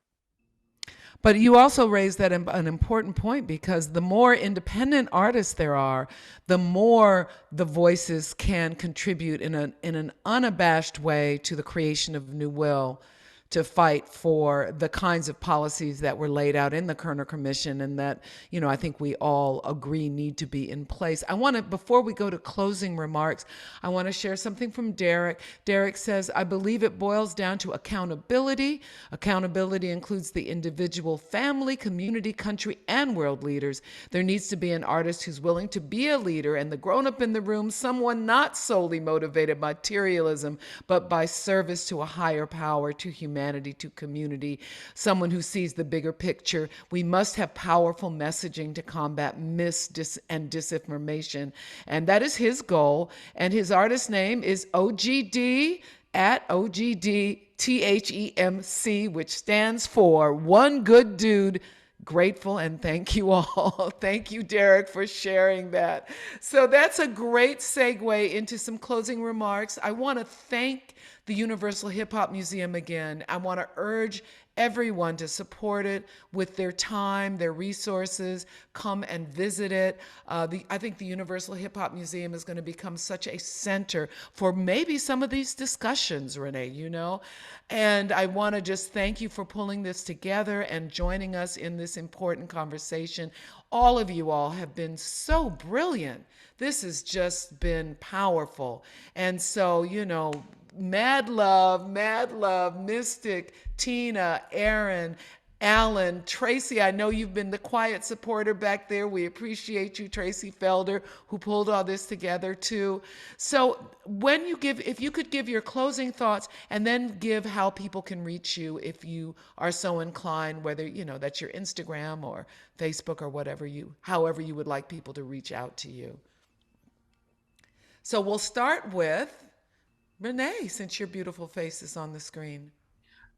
But you also raised that an important point, because the more independent artists there are, the more the voices can contribute in an unabashed way to the creation of new will, to fight for the kinds of policies that were laid out in the Kerner Commission, and that, you know, I think we all agree need to be in place. I want to, before we go to closing remarks, I want to share something from Derek. Derek says, I believe it boils down to accountability. Accountability includes the individual, family, community, country, and world leaders. There needs to be an artist who's willing to be a leader, and the grown-up in the room, someone not solely motivated by materialism, but by service to a higher power, to humanity, to community, someone who sees the bigger picture. We must have powerful messaging to combat and disinformation. And that is his goal. And his artist name is OGD, at OGDTHEMC, which stands for One Good Dude. Grateful and thank you all. Thank you, Derek, for sharing that. So that's a great segue into some closing remarks. I want to thank the Universal Hip Hop Museum again. I want to urge everyone to support it with their time, their resources. Come and visit it. I think the Universal Hip Hop Museum is going to become such a center for maybe some of these discussions, Renee, you know? And I want to just thank you for pulling this together and joining us in this important conversation. All of you all have been so brilliant. This has just been powerful. And so, you know, mad love, Mystic, Tina, Aaron, Alan, Tracy, I know you've been the quiet supporter back there. We appreciate you, Tracy Felder, who pulled all this together too. So if you could give your closing thoughts, and then give how people can reach you if you are so inclined, whether, you know, that's your Instagram or Facebook or however you would like people to reach out to you. So we'll start with Renee, since your beautiful face is on the screen.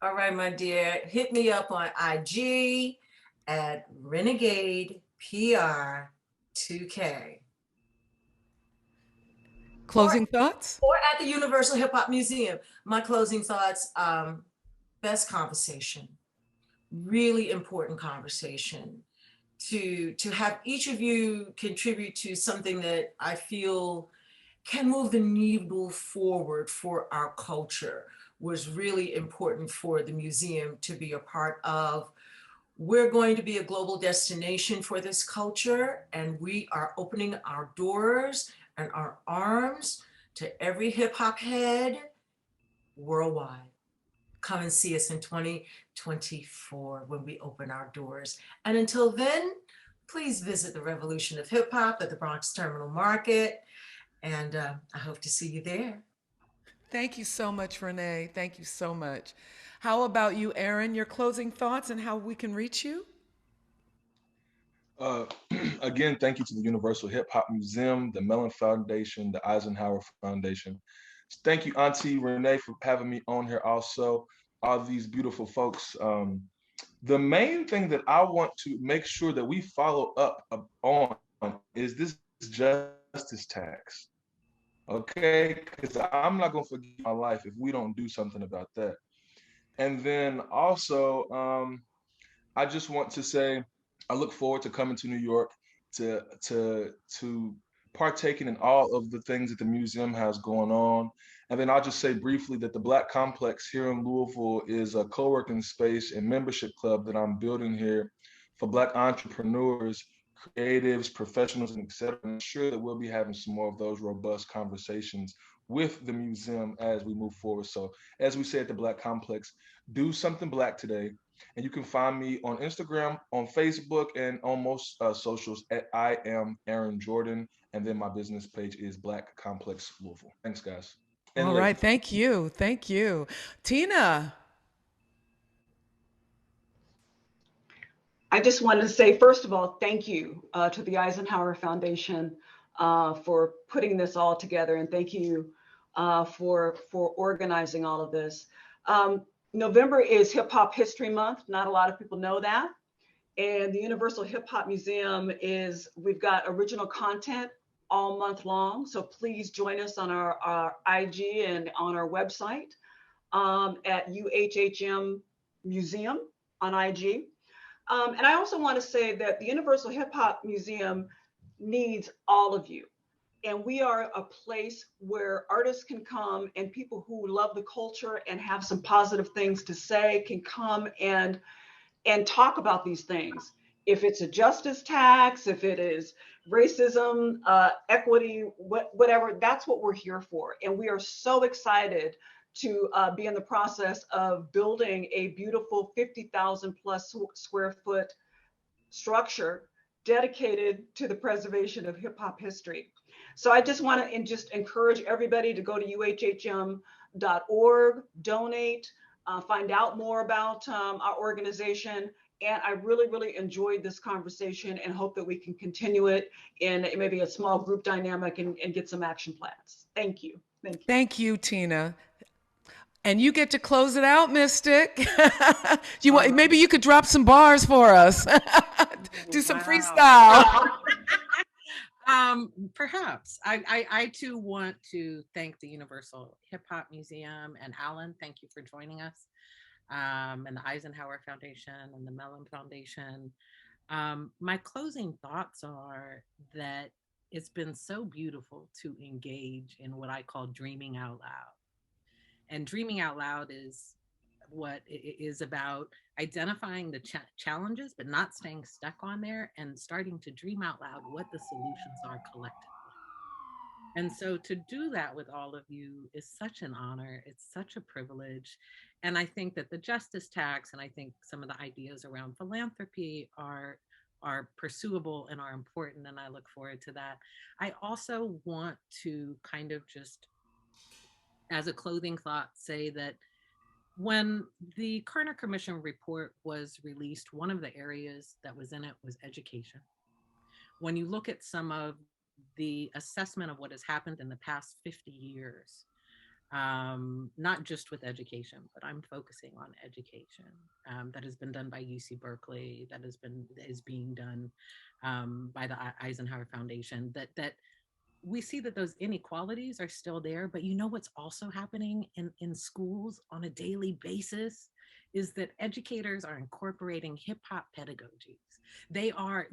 All right, my dear, hit me up on IG at Renegade PR2K. Closing thoughts? Or at the Universal Hip Hop Museum. My closing thoughts, best conversation, really important conversation. To have each of you contribute to something that I feel can move the needle forward for our culture was really important for the museum to be a part of. We're going to be a global destination for this culture, and we are opening our doors and our arms to every hip hop head worldwide. Come and see us in 2024 when we open our doors. And until then, please visit the Revolution of Hip Hop at the Bronx Terminal Market. And I hope to see you there. Thank you so much, Renee. Thank you so much. How about you, Aaron? Your closing thoughts and how we can reach you? Again, thank you to the Universal Hip Hop Museum, the Mellon Foundation, the Eisenhower Foundation. Thank you, Auntie Renee, for having me on here also. All these beautiful folks. The main thing that I want to make sure that we follow up on is this justice tax. Okay, because I'm not going to forget my life if we don't do something about that. And then also, I just want to say, I look forward to coming to New York to partaking in all of the things that the museum has going on. And then I'll just say briefly that the Black Complex here in Louisville is a co-working space and membership club that I'm building here for Black entrepreneurs, creatives, professionals, and et cetera. I'm sure that we'll be having some more of those robust conversations with the museum as we move forward. So as we say at the Black Complex, do something Black today. And you can find me on Instagram, on Facebook, and on most socials at I am Aaron Jordan. And then my business page is Black Complex Louisville. Thanks, guys. And All right. ladies. Thank you. Thank you. Tina. I just wanted to say, first of all, thank you to the Eisenhower Foundation for putting this all together, and thank you for organizing all of this. November is Hip Hop History Month. Not a lot of people know that. And the Universal Hip Hop Museum we've got original content all month long. So please join us on our IG and on our website at UHHM Museum on IG. And I also want to say that the Universal Hip Hop Museum needs all of you. And we are a place where artists can come and people who love the culture and have some positive things to say can come and talk about these things. If it's a justice tax, if it is racism, equity, whatever, that's what we're here for. And we are so excited to be in the process of building a beautiful 50,000 plus square foot structure dedicated to the preservation of hip hop history. So I just want to just encourage everybody to go to uhhm.org, donate, find out more about our organization. And I really, really enjoyed this conversation and hope that we can continue it in maybe a small group dynamic and get some action plans. Thank you. Thank you. Thank you, Tina. And you get to close it out, Mystic. Maybe you could drop some bars for us. Do some freestyle. Perhaps. I too want to thank the Universal Hip Hop Museum and Alan. Thank you for joining us. And the Eisenhower Foundation and the Mellon Foundation. My closing thoughts are that it's been so beautiful to engage in what I call dreaming out loud. And dreaming out loud is what it is about identifying the challenges, but not staying stuck on there and starting to dream out loud what the solutions are collectively. And so to do that with all of you is such an honor. It's such a privilege. And I think that the justice tax and I think some of the ideas around philanthropy are pursuable and are important. And I look forward to that. I also want to kind of just, as a clothing thought, say that when the Kerner Commission report was released, one of the areas that was in it was education. When you look at some of the assessment of what has happened in the past 50 years, not just with education, but I'm focusing on education that has been done by UC Berkeley, that is being done by the Eisenhower Foundation, that we see that those inequalities are still there, but you know what's also happening in schools on a daily basis is that educators are incorporating hip hop pedagogies. They are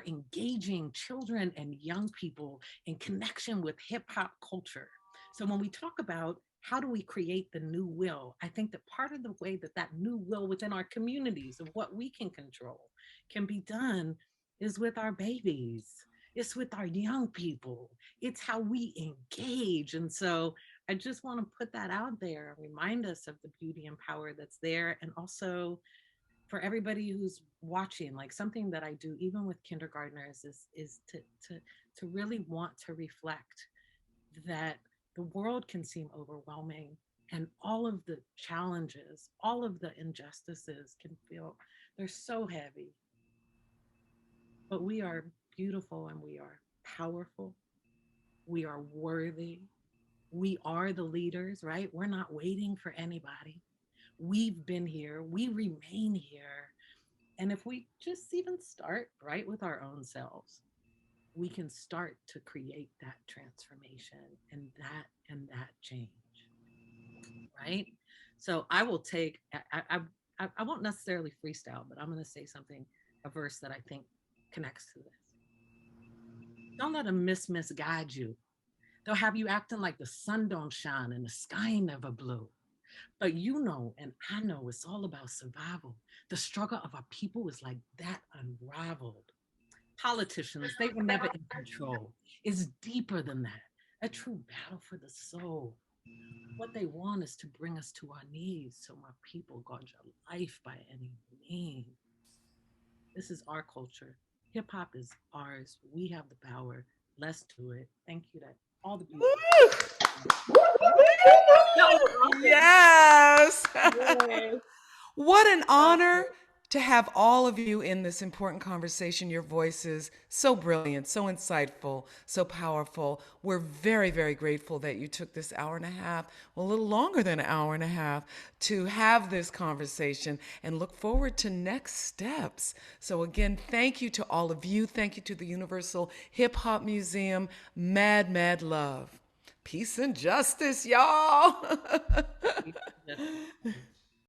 engaging children and young people in connection with hip hop culture. So when we talk about how do we create the new will, I think that part of the way that new will within our communities of what we can control can be done is with our babies. It's with our young people. It's how we engage. And so I just want to put that out there, remind us of the beauty and power that's there. And also for everybody who's watching, like something that I do, even with kindergartners, is to really want to reflect that the world can seem overwhelming and all of the challenges, all of the injustices can feel, they're so heavy. But we are beautiful and we are powerful. We are worthy. We are the leaders, right? We're not waiting for anybody. We've been here. We remain here. And if we just even start right with our own selves, we can start to create that transformation and that change, right? So I will take, I won't necessarily freestyle, but I'm going to say something, a verse that I think connects to this. Don't let a misguide you. They'll have you acting like the sun don't shine and the sky ain't never blue. But you know, and I know it's all about survival. The struggle of our people is like that unraveled. Politicians, they were never in control. It's deeper than that. A true battle for the soul. What they want is to bring us to our knees so my people guard your life by any means. This is our culture. Hip hop is ours. We have the power. Let's do it. Thank you to all the beautiful. Yes. Yes. What an honor to have all of you in this important conversation. Your voices so brilliant, so insightful, so powerful. We're very, very grateful that you took this hour and a half, well, a little longer than an hour and a half, to have this conversation and look forward to next steps. So again, thank you to all of you. Thank you to the Universal Hip Hop Museum. Mad, mad love. Peace and justice, y'all.